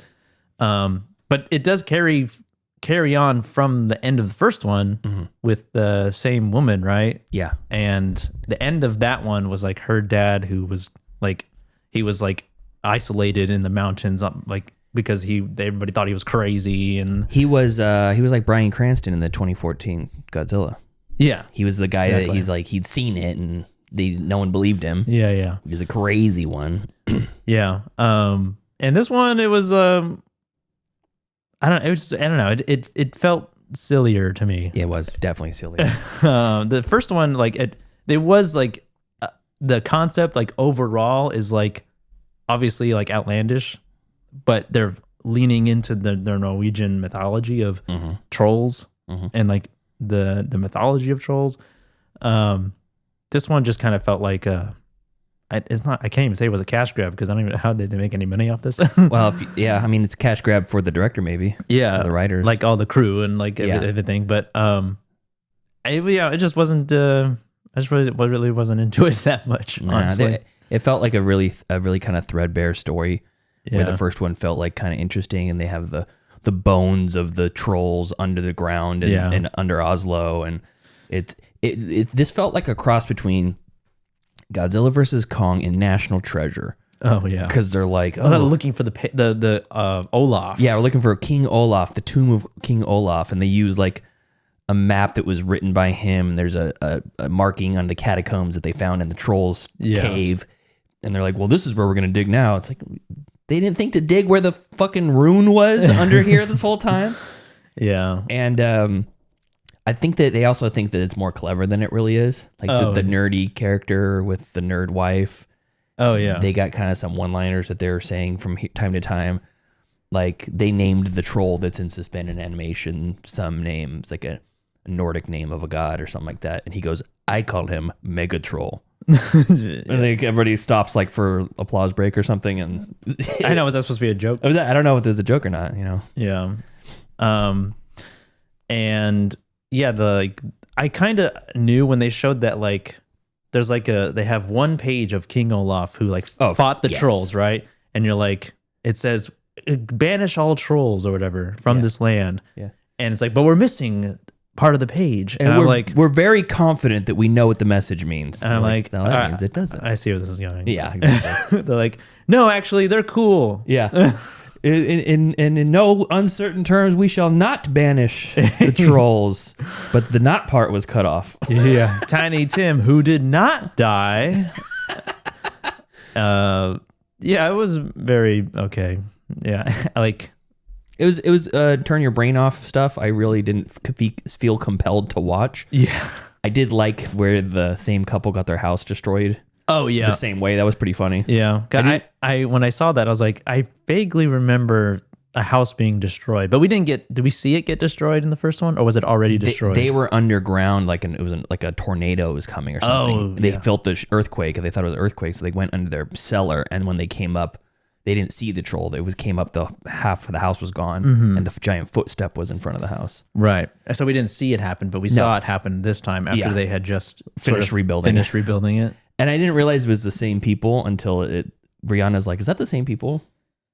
But it does carry on from the end of the first one with the same woman, right?
Yeah.
And the end of that one was like her dad, who was like, he was like isolated in the mountains, like because everybody thought he was crazy, and
He was like Bryan Cranston in the 2014 Godzilla.
yeah,
He was the guy
Exactly.
that he's like, he'd seen it and no one believed him.
yeah.
He was a crazy one.
Yeah. And this one, it was I don't know. It felt sillier to me.
It was definitely silly.
The first one, like it was like the concept, like overall, is like obviously like outlandish, but they're leaning into their Norwegian mythology of trolls and like the mythology of trolls. This one just kind of felt like it's not. I can't even say it was a cash grab because I don't even know how did they make any money off this.
Well, I mean, it's a cash grab for the director, maybe.
Yeah,
Or the writers,
like all the crew and like everything. But it just wasn't. I just really wasn't into it that much. Honestly.
It felt like a really kind of threadbare story.
Yeah.
Where the first one felt like kind of interesting, and they have the bones of the trolls under the ground and under Oslo, and this felt like a cross between Godzilla versus Kong and National Treasure.
Oh yeah,
because they're like,
they're looking for the Olaf.
Yeah, we're looking for King Olaf, the tomb of King Olaf, and they use like a map that was written by him. And there's a marking on the catacombs that they found in the trolls cave, and they're like, well, this is where we're gonna dig now. It's like they didn't think to dig where the fucking rune was under here this whole time.
Yeah,
and I think that they also think that it's more clever than it really is. Like the nerdy character with the nerd wife.
Oh yeah,
they got kind of some one-liners that they're saying from time to time. Like they named the troll that's in suspended animation some name. It's like a Nordic name of a god or something like that. And he goes, I call him Megatroll. And like everybody stops like for applause break or something. And
I know, was that supposed to be a joke?
I don't know if there's a joke or not, you know?
Yeah. And yeah, I kind of knew when they showed that, like, there's like they have one page of King Olaf who like fought the trolls, right? And you're like, it says, banish all trolls or whatever from this land.
Yeah.
And it's like, but we're missing part of the page.
And
I'm
we're,
like,
we're very confident that we know what the message means.
and I'm
We're
like,
no, that means it doesn't.
I see where this is going.
Yeah, exactly.
They're like, no, actually, they're cool.
Yeah. In no uncertain terms, we shall not banish the trolls. But the not part was cut off.
Yeah. Tiny Tim, who did not die. Yeah, it was very okay. Yeah, like
It was turn your brain off stuff. I really didn't feel compelled to watch.
yeah.
I did like where the same couple got their house destroyed
Oh yeah.
the same way. That was pretty funny.
Yeah. I when I saw that, I was like, I vaguely remember a house being destroyed, but did we see it get destroyed in the first one, or was it already destroyed?
They were underground, like it was like a tornado was coming or something.
Oh,
They
yeah.
felt the earthquake, and they thought it was an earthquake, so they went under their cellar. And when they came up, they didn't see the troll. Came up, the half of the house was gone, and the giant footstep was in front of the house.
Right. So we didn't see it happen, but we saw it happen this time after
Yeah.
they had just
Finished rebuilding
it.
And I didn't realize it was the same people until Brianna's like, "Is that the same people?"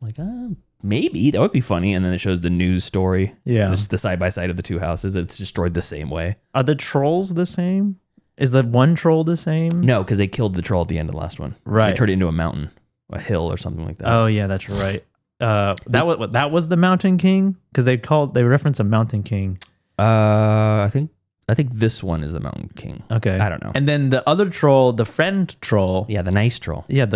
I'm like, maybe that would be funny. And then it shows the news story.
Yeah.
It's the side by side of the two houses. It's destroyed the same way.
Are the trolls the same? Is the one troll the same?
No, because they killed the troll at the end of the last one.
Right.
They turned it into a mountain, a hill, or something like that.
Oh yeah, that's right. That was the Mountain King, because they reference a Mountain King.
I think this one is the Mountain King.
Okay,
I don't know.
And then the other troll, the friend troll.
Yeah, the nice troll.
Yeah,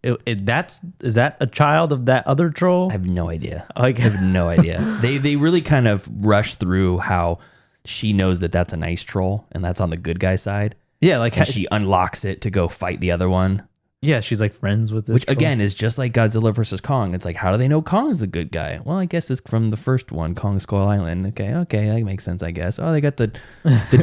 is that a child of that other troll?
I have no idea.
Like,
I have no idea. They really kind of rush through how she knows that that's a nice troll and that's on the good guy side.
Yeah, like
and she unlocks it to go fight the other one.
Yeah, she's like friends with this.
Which
troll.
again is just like Godzilla versus Kong. It's like, how do they know Kong's the good guy? Well, I guess it's from the first one, Kong Skull Island. Okay, that makes sense, I guess. Oh, they got the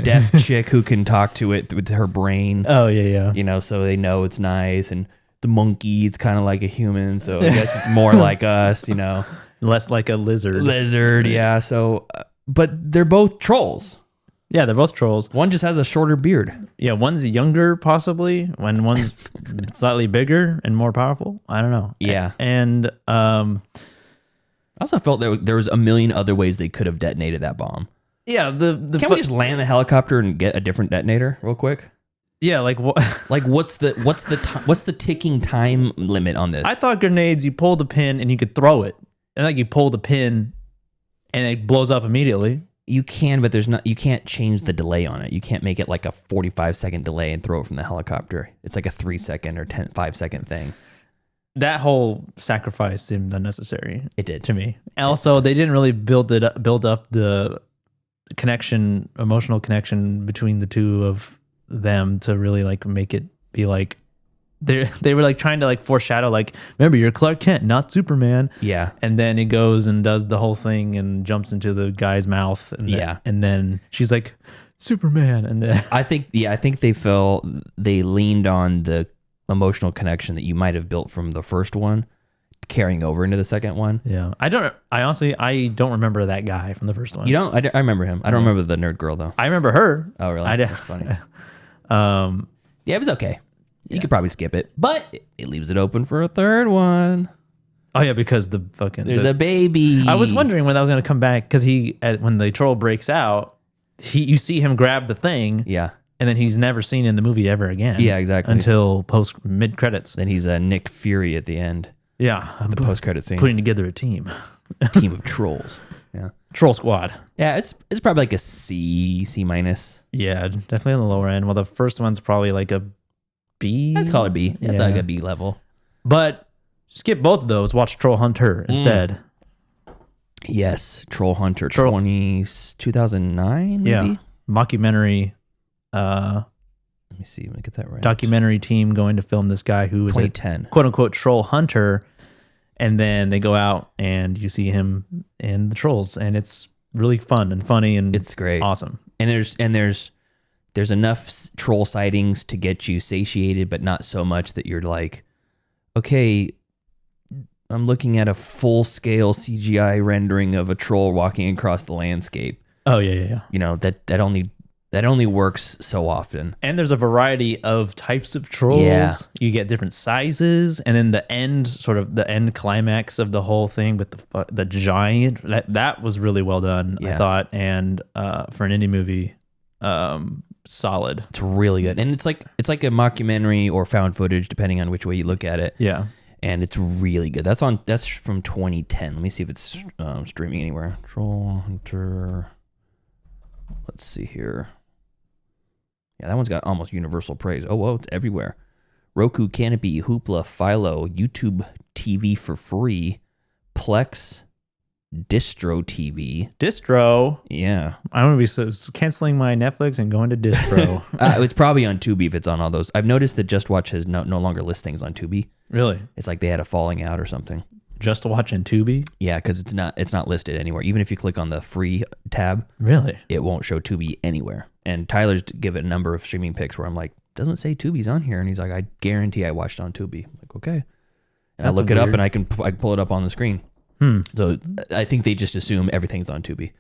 deaf chick who can talk to it with her brain.
Oh yeah.
You know, so they know it's nice. And the monkey, it's kind of like a human, so I guess it's more like us. You know,
less like a lizard.
Yeah. So, but they're both trolls.
Yeah, they're both trolls.
One just has a shorter beard.
Yeah, one's younger possibly, when one's slightly bigger and more powerful. I don't know.
Yeah.
And
I also felt there was a million other ways they could have detonated that bomb.
yeah,
Can't we just land the helicopter and get a different detonator real quick?
yeah, like what?
Like what's the ticking time limit on this?
I thought grenades, you pull the pin and you could throw it, and like you pull the pin, and it blows up immediately.
You can, but you can't change the delay on it. You can't make it like a 45-second delay and throw it from the helicopter. It's like a 3-second or 5-second thing.
That whole sacrifice seemed unnecessary.
It did
to me. Also, they didn't really build up the emotional connection between the two of them to really like make it be like they were like trying to like foreshadow, like, remember, you're Clark Kent, not Superman.
Yeah.
And then he goes and does the whole thing and jumps into the guy's mouth. And and then she's like, Superman. And then
I think they leaned on the emotional connection that you might have built from the first one carrying over into the second one.
Yeah. I honestly don't remember that guy from the first one.
You don't? I remember him. I don't remember the nerd girl though.
I remember her.
Oh, really? That's funny. Yeah, it was okay. You could probably skip it, but it leaves it open for a third one.
Oh yeah, because there's
a baby.
I was wondering when that was going to come back, because when the troll breaks out, you see him grab the thing.
Yeah.
And then he's never seen in the movie ever again.
Yeah, exactly.
Until mid credits.
Then he's Nick Fury at the end.
Yeah.
The post credit scene.
Putting together a team.
Team of trolls. Yeah.
Troll Squad.
Yeah, it's probably like a C minus.
Yeah, definitely on the lower end. Well, the first one's probably like a B.
Let's call it B. It's like a B level.
But skip both of those. Watch Troll Hunter instead.
Yes, Troll Hunter. 2009 maybe?
Yeah. Mockumentary.
Let me see. Let me get that right.
Documentary team going to film this guy who is
2010.
a quote unquote troll hunter. And then they go out and you see him and the trolls. And it's really fun and funny and
it's great.
Awesome.
And there's enough troll sightings to get you satiated, but not so much that you're like, okay, I'm looking at a full scale CGI rendering of a troll walking across the landscape.
Oh yeah.
You know, that only That only works so often.
And there's a variety of types of trolls.
Yeah.
You get different sizes, and then the end climax of the whole thing with the giant. That was really well done, I thought. And for an indie movie, solid.
It's really good, and it's like a mockumentary or found footage, depending on which way you look at it.
Yeah,
and it's really good. That's from 2010. Let me see if it's streaming anywhere. Troll Hunter. Let's see here. Yeah, that one's got almost universal praise. Oh, whoa, it's everywhere. Roku, Canopy, Hoopla, Philo, YouTube TV for free, Plex, Distro TV.
Distro?
Yeah.
I'm going to be canceling my Netflix and going to Distro.
It's probably on Tubi if it's on all those. I've noticed that Just Watch has no longer list things on Tubi.
Really?
It's like they had a falling out or something.
Just Watch and Tubi?
Yeah, because it's not listed anywhere. Even if you click on the free tab,
really,
it won't show Tubi anywhere. And Tyler's given a number of streaming picks where I'm like, doesn't say Tubi's on here, and he's like, I guarantee I watched on Tubi. I'm like, okay, and
That's
I look it up and I can pull it up on the screen. So I think they just assume everything's on Tubi.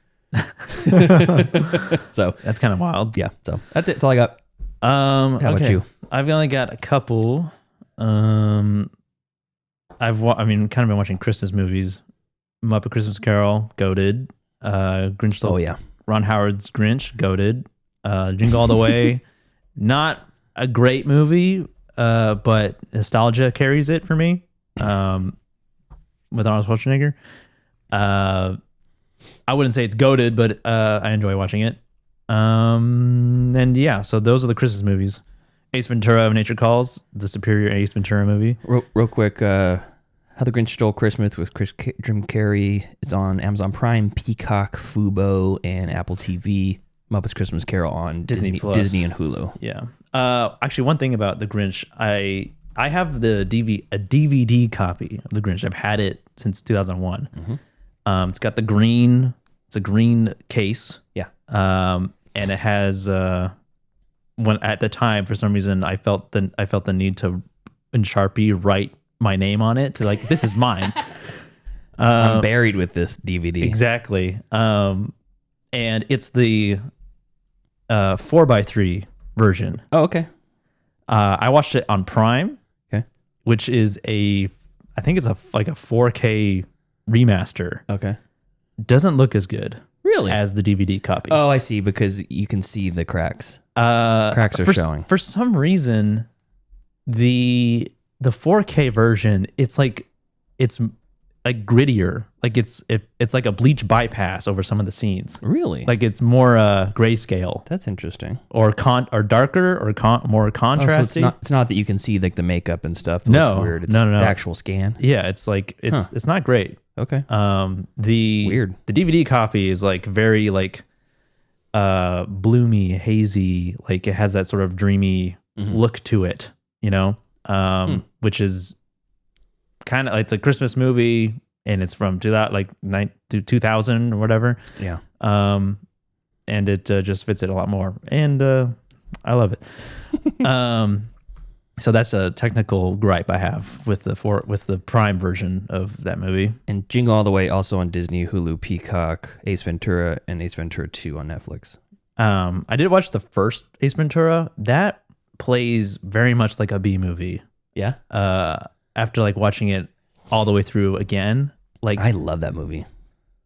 So
that's kind of wild.
Yeah. So that's it. That's all I got. How about you?
I've only got a couple. Kind of been watching Christmas movies. Muppet Christmas Carol, goated. Grinch.
Oh yeah.
Ron Howard's Grinch, goated. Jingle All the Way, not a great movie, but nostalgia carries it for me. With Arnold Schwarzenegger. I wouldn't say it's goated, but I enjoy watching it. And yeah, so those are the Christmas movies. Ace Ventura of Nature Calls, the superior Ace Ventura movie.
Real quick, How the Grinch Stole Christmas with Jim Carrey. It's on Amazon Prime, Peacock, Fubo, and Apple TV. Muppets Christmas Carol on Disney and Hulu.
Yeah. Actually, one thing about the Grinch, I have a DVD copy of the Grinch. I've had it since 2001. Mm-hmm. It's got it's a green case.
Yeah.
And it has when at the time, for some reason, I felt the need to in Sharpie write my name on it to like, this is mine.
I'm buried with this DVD.
Exactly. And it's the 4:3 version.
Oh, okay.
I watched it on Prime.
Okay.
Which is I think it's a 4K remaster.
Okay.
Doesn't look as good.
Really?
As the DVD copy.
Oh, I see, because you can see the cracks. Cracks are showing.
For some reason, the 4K version, it's like grittier. Like it's like a bleach bypass over some of the scenes.
Really?
Like it's more grayscale.
That's interesting.
Or darker or more contrasty.
So it's not that you can see like the makeup and stuff. That
No,
looks weird. It's
no.
the actual scan.
Yeah, it's like it's not great.
Okay.
The DVD copy is like very like bloomy, hazy, like it has that sort of dreamy look to it, you know? Which is kind of, it's a Christmas movie and it's from 2000 or whatever.
Yeah.
And it just fits it a lot more. And I love it. So that's a technical gripe I have with the Prime version of that movie.
And Jingle All the Way also on Disney, Hulu, Peacock, Ace Ventura, and Ace Ventura 2 on Netflix.
I did watch the first Ace Ventura. That plays very much like a B movie.
Yeah.
After like watching it all the way through again, like
I love that movie.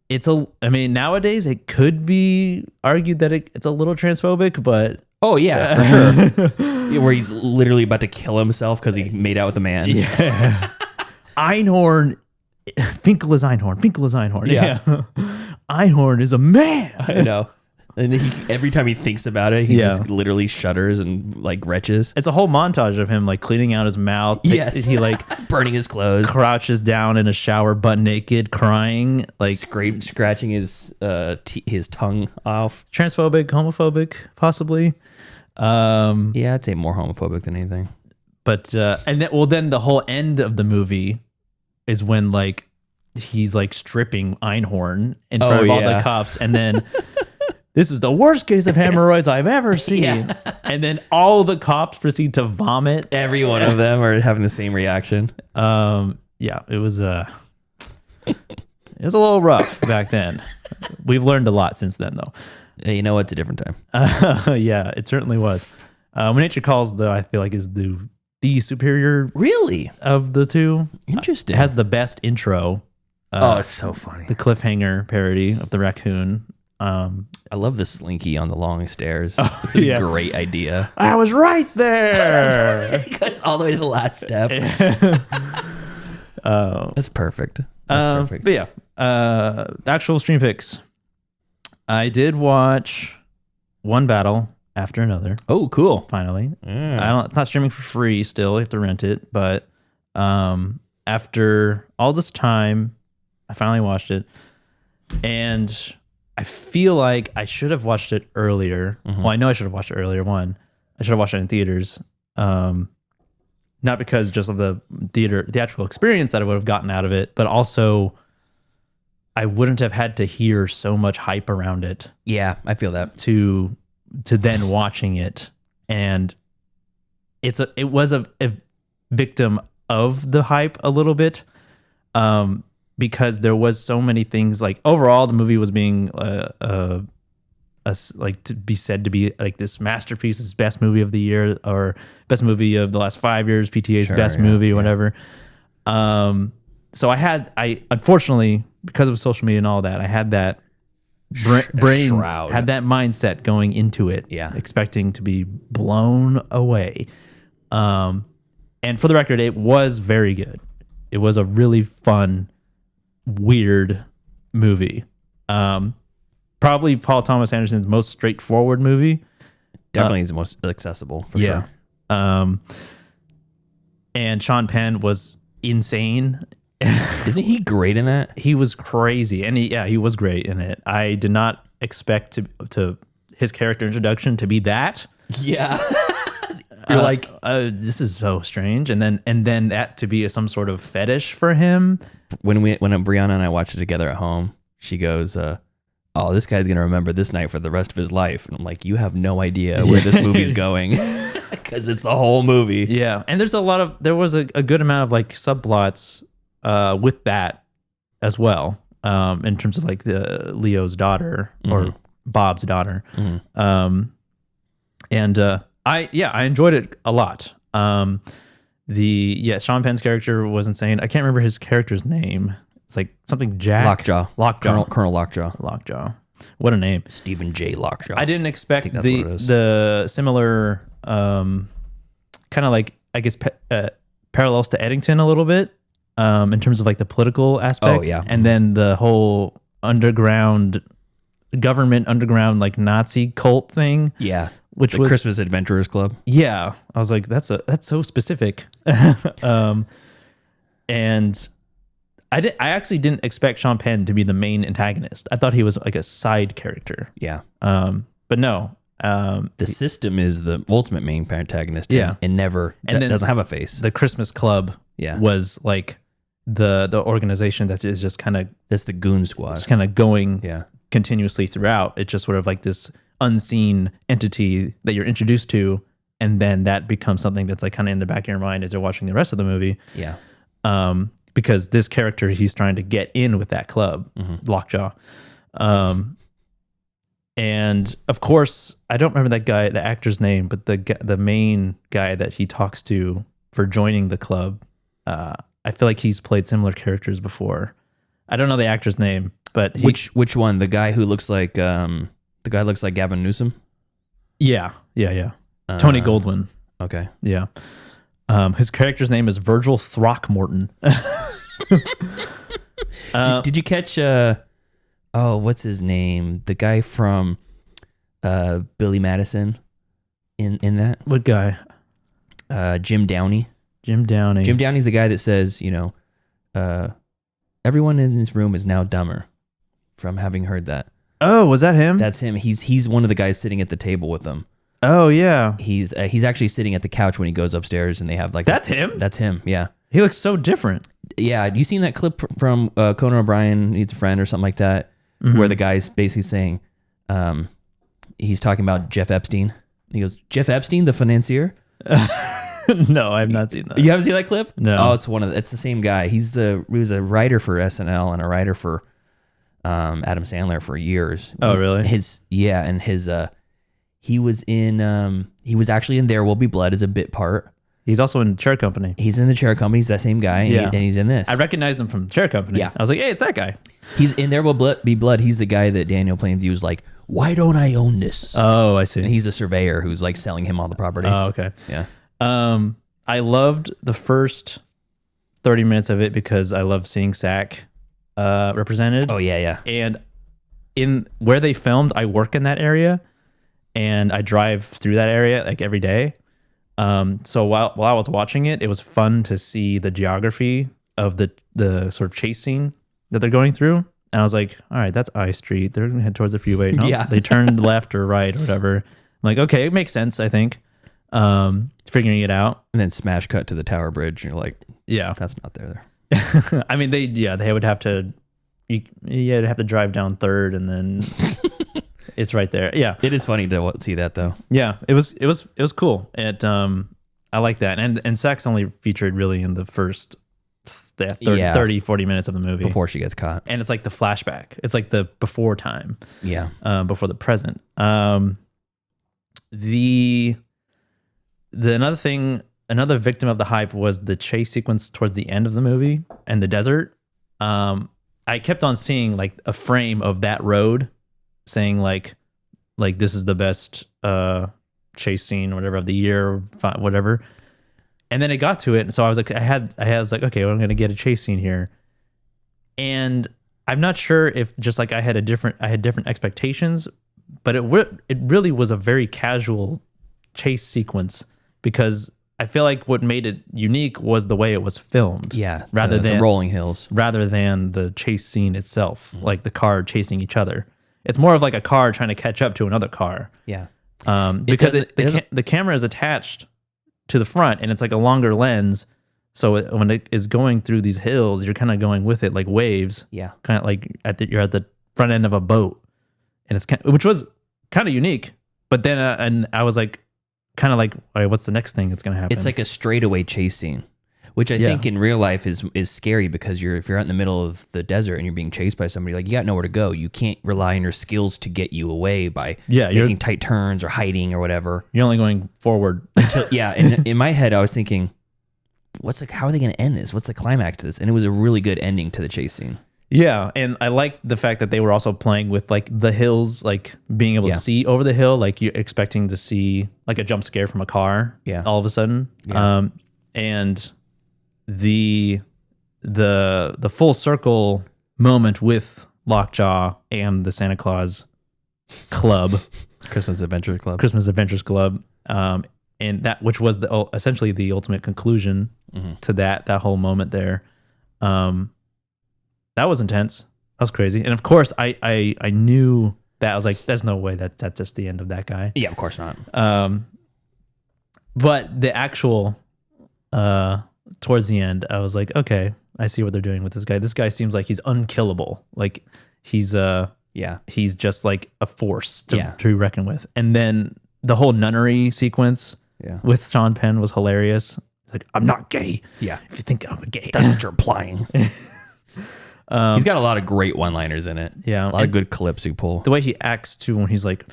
Nowadays it could be argued that it's a little transphobic, but
oh yeah, for sure. Where he's literally about to kill himself because he made out with a man.
Yeah. Einhorn, Finkel is Einhorn.
Yeah.
Einhorn is a man.
I know. And every time he thinks about it, he just literally shudders and like retches.
It's a whole montage of him like cleaning out his mouth.
Yes.
He like
burning his clothes,
crouches down in a shower, butt naked, crying, like
scratching his tongue off.
Transphobic, homophobic, possibly.
Yeah, I'd say more homophobic than anything.
But then the whole end of the movie is when like he's like stripping Einhorn in front of all the cops, and then this is the worst case of hemorrhoids I've ever seen. Yeah. And then all the cops proceed to vomit.
Every one of them are having the same reaction.
Yeah, it was a little rough back then. We've learned a lot since then, though.
You know, it's a different time.
Yeah, it certainly was. When Nature Calls, though, I feel like is the superior
Really?
of the two.
Interesting.
It has the best intro.
Oh, it's so funny.
The cliffhanger parody of the raccoon.
I love the slinky on the long stairs.
Oh,
It's a
yeah.
great idea.
I was right there.
It goes all the way to the last step. That's perfect. That's perfect.
But yeah, actual stream picks. I did watch one battle after another.
Oh, cool.
Finally,
Yeah.
it's not streaming for free still. You have to rent it. But after all this time, I finally watched it, and I feel like I should have watched it earlier. Well, I know I should have watched it earlier. One, I should have watched it in theaters. Not because just of the theatrical experience that I would have gotten out of it, but also I wouldn't have had to hear so much hype around it
Yeah, I feel that.
to then watching it. And it was a victim of the hype a little bit, because there was so many things. Like overall, the movie was being like to be said to be like this masterpiece, this best movie of the year or best movie of the last 5 years, PTA's best movie or whatever. So I unfortunately, because of social media and all that, I had that brain,
shroud.
had that mindset going into it, expecting to be blown away. And for the record, it was very good. It was a really fun, weird movie. Probably Paul Thomas Anderson's most straightforward movie.
Definitely is the most accessible for sure.
And Sean Penn was insane.
Isn't he great in that?
He was crazy, and he was great in it. I did not expect to his character introduction to be that.
Yeah. You're like,
this is so strange, and then that to be some sort of fetish for him.
when Brianna and I watched it together at home, she goes, "Oh, this guy's gonna remember this night for the rest of his life." And I'm like, "You have no idea where this movie's going, because it's the whole movie."
Yeah, and there was a good amount of like subplots with that as well, in terms of like the Leo's daughter or Bob's daughter. I enjoyed it a lot. Sean Penn's character was insane. I can't remember his character's name. It's like something Jack
Lockjaw. Colonel Lockjaw.
Lockjaw. What a name.
Stephen J. Lockjaw.
I didn't expect
that's what it is.
the similar kind of like, I guess, parallels to Eddington a little bit, in terms of like the political aspect.
Oh, yeah.
And then the whole government underground like Nazi cult thing.
Yeah.
Which
the
was
Christmas Adventurers Club.
Yeah. I was like, that's so specific. And I actually didn't expect Sean Penn to be the main antagonist. I thought he was like a side character.
Yeah.
But no.
The system is the ultimate main antagonist.
Yeah.
And never,
and then
doesn't have a face.
The Christmas Club was like the organization that is just kind of,
that's the goon squad.
Just kind of going continuously throughout. It's just sort of like this unseen entity that you're introduced to, and then that becomes something that's like kind of in the back of your mind as you're watching the rest of the movie.
Yeah.
Because this character, he's trying to get in with that club, Lockjaw. And of course, I don't remember that guy, the actor's name, but the main guy that he talks to for joining the club, I feel like he's played similar characters before. I don't know the actor's name, but
which one? The guy who looks like looks like Gavin Newsom.
Yeah. Tony Goldwyn.
Okay.
Yeah. His character's name is Virgil Throckmorton.
Did you catch? What's his name? The guy from Billy Madison. In that.
What guy?
Jim Downey.
Jim Downey.
Jim Downey's the guy that says, everyone in this room is now dumber from having heard that.
Oh, was that him?
That's him. He's one of the guys sitting at the table with them.
Oh yeah.
He's actually sitting at the couch when he goes upstairs, and they have like
that's him.
That's him. Yeah.
He looks so different.
Yeah. You seen that clip from Conan O'Brien Needs a Friend or something like that, where the guy's basically saying, he's talking about Jeff Epstein. He goes, "Jeff Epstein, the financier."
No, I have not seen that.
You haven't seen that clip?
No.
Oh, it's the same guy. He was a writer for SNL and a writer for Adam Sandler for years.
Oh, really?
He was actually in There Will Be Blood as a bit part.
He's also in Chair Company.
He's in the Chair Company. He's that same guy. And he's in this.
I recognized him from Chair Company.
Yeah.
I was like, hey, it's that guy.
He's in There Will Be Blood. He's the guy that Daniel Plainview was like, why don't I own this?
Oh, I see.
And he's the surveyor who's like selling him all the property.
Oh, okay.
Yeah.
I loved the first 30 minutes of it because I love seeing SAC represented.
Oh, yeah.
And in where they filmed, I work in that area and I drive through that area like every day. So while I was watching it, it was fun to see the geography of the sort of chase scene that they're going through. And I was like, all right, that's I Street. They're going to head towards the freeway. No,
Yeah.
They turned left or right or whatever. I'm like, okay, it makes sense, I think. Figuring it out.
And then smash cut to the Tower Bridge. And you're like,
yeah,
that's not there.
I mean, they would have to, you'd have to drive down 3rd and then it's right there. Yeah.
It is funny to see that though.
Yeah, it was cool. I like that. And SAC's only featured really in the first 30, 40 minutes of the movie.
Before she gets caught.
And it's like the flashback. It's like the before time.
Yeah.
Before the present. Another victim of the hype was the chase sequence towards the end of the movie and the desert. I kept on seeing like a frame of that road saying like this is the best chase scene or whatever of the year, whatever. And then it got to it, and so I was like, I was like, okay, well, I'm gonna get a chase scene here, and I'm not sure if just like I had different expectations, but it really was a very casual chase sequence because I feel like what made it unique was the way it was filmed.
Yeah,
rather than
the rolling hills,
rather than the chase scene itself, like the car chasing each other. It's more of like a car trying to catch up to another car.
Yeah,
because the camera is attached to the front and it's like a longer lens, so when it is going through these hills, you're kind of going with it like waves.
Yeah,
kind of like you're at the front end of a boat, and it's which was kind of unique. But then and I was like, kind of like, all right, what's the next thing that's gonna happen?
It's like a straightaway chase scene, which I think in real life is scary because if you're out in the middle of the desert and you're being chased by somebody, like you got nowhere to go. You can't rely on your skills to get you away by making tight turns or hiding or whatever.
You're only going forward.
And in my head, I was thinking, how are they going to end this? What's the climax to this? And it was a really good ending to the chase scene.
Yeah, and I like the fact that they were also playing with like the hills, like being able to see over the hill, like you're expecting to see like a jump scare from a car. Yeah, all of a sudden. Yeah. And the full circle moment with Lockjaw and the Santa Claus Club,
Christmas Adventures
Club, and that which was essentially the ultimate conclusion to that whole moment there. That was intense. That was crazy. And of course, I knew that. I was like, there's no way that's just the end of that guy.
Yeah, of course not.
But the actual towards the end, I was like, okay, I see what they're doing with this guy. This guy seems like he's unkillable. Like he's just like a force to be reckoned with. And then the whole nunnery sequence with Sean Penn was hilarious. It's like, I'm not gay.
Yeah.
If you think I'm gay,
that's what you're implying. He's got a lot of great one-liners in it.
Yeah.
A lot of good clips he pull.
The way he acts too when he's like,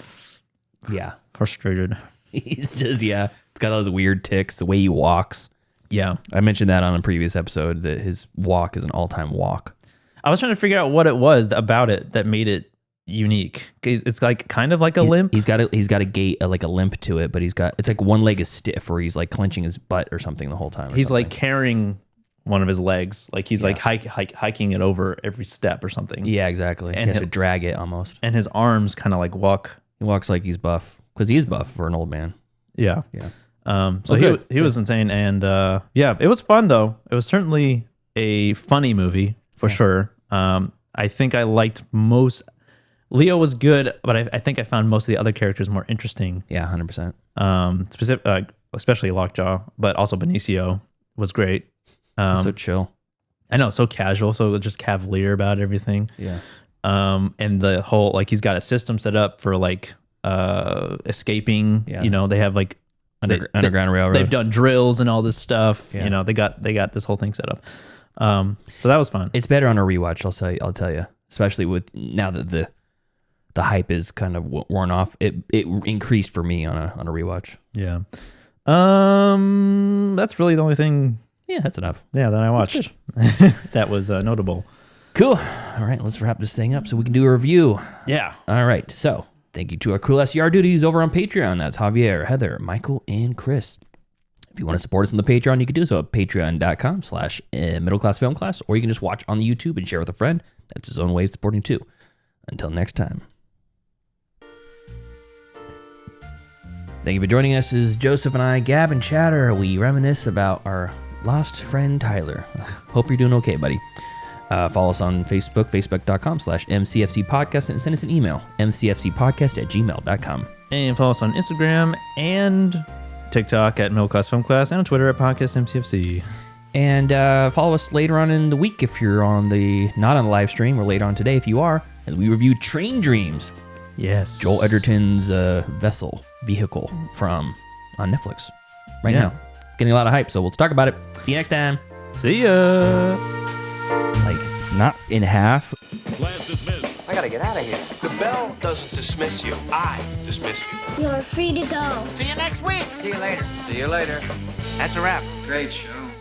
frustrated.
He's just, it's got all those weird tics, the way he walks.
Yeah.
I mentioned that on a previous episode that his walk is an all-time walk.
I was trying to figure out what it was about it that made it unique. It's like kind of like a limp.
He's got a gait, like a limp to it, but it's like one leg is stiff or he's like clenching his butt or something the whole time.
He's like carrying one of his legs, like he's like hiking it over every step or something.
Yeah, exactly. And he has to drag it almost.
And his arms kind of like walk.
He walks like he's buff because he is buff for an old man.
Yeah. So he was insane, and it was fun though. It was certainly a funny movie for sure. I think I liked most. Leo was good, but I think I found most of the other characters more interesting.
Yeah, 100%.
Especially Lockjaw, but also Benicio was great.
So chill.
I know, so casual, so just cavalier about everything.
Yeah.
And the whole like he's got a system set up for like escaping. Yeah. You know, they have like
Underground Railroad.
They've done drills and all this stuff. Yeah. You know, they got this whole thing set up. So that was fun.
It's better on a rewatch. I'll tell you. especially with now that the hype is kind of worn off. It increased for me on a rewatch.
Yeah. That's really the only thing.
Yeah, that's enough.
Yeah, that I watched. That was notable.
Cool. All right, let's wrap this thing up so we can do a review.
Yeah.
All right. So thank you to our cool SCR duties over on Patreon. That's Javier, Heather, Michael, and Chris. If you want to support us on the Patreon, you can do so at patreon.com/middleclassfilmclass, or you can just watch on the YouTube and share with a friend. That's his own way of supporting too. Until next time. Thank you for joining us as Joseph and I gab and chatter. We reminisce about our lost friend Tyler. Hope you're doing okay, buddy. Follow us on Facebook, facebook.com/MCFC podcast, and send us an email, mcfcpodcast@gmail.com.
And follow us on Instagram and TikTok at Middle Class Film Class, and on Twitter at Podcast MCFC.
And follow us later on in the week if you're not on the live stream, or later on today if you are, as we review Train Dreams.
Yes.
Joel Edgerton's vehicle on Netflix right now. Getting a lot of hype, so we'll talk about it. See you next time.
See ya.
Like, not in half.
Class dismissed.
I gotta get out of here.
The bell doesn't dismiss you. I dismiss you.
You're free to go.
See you next week.
See you later. See you later.
That's a wrap.
Great show.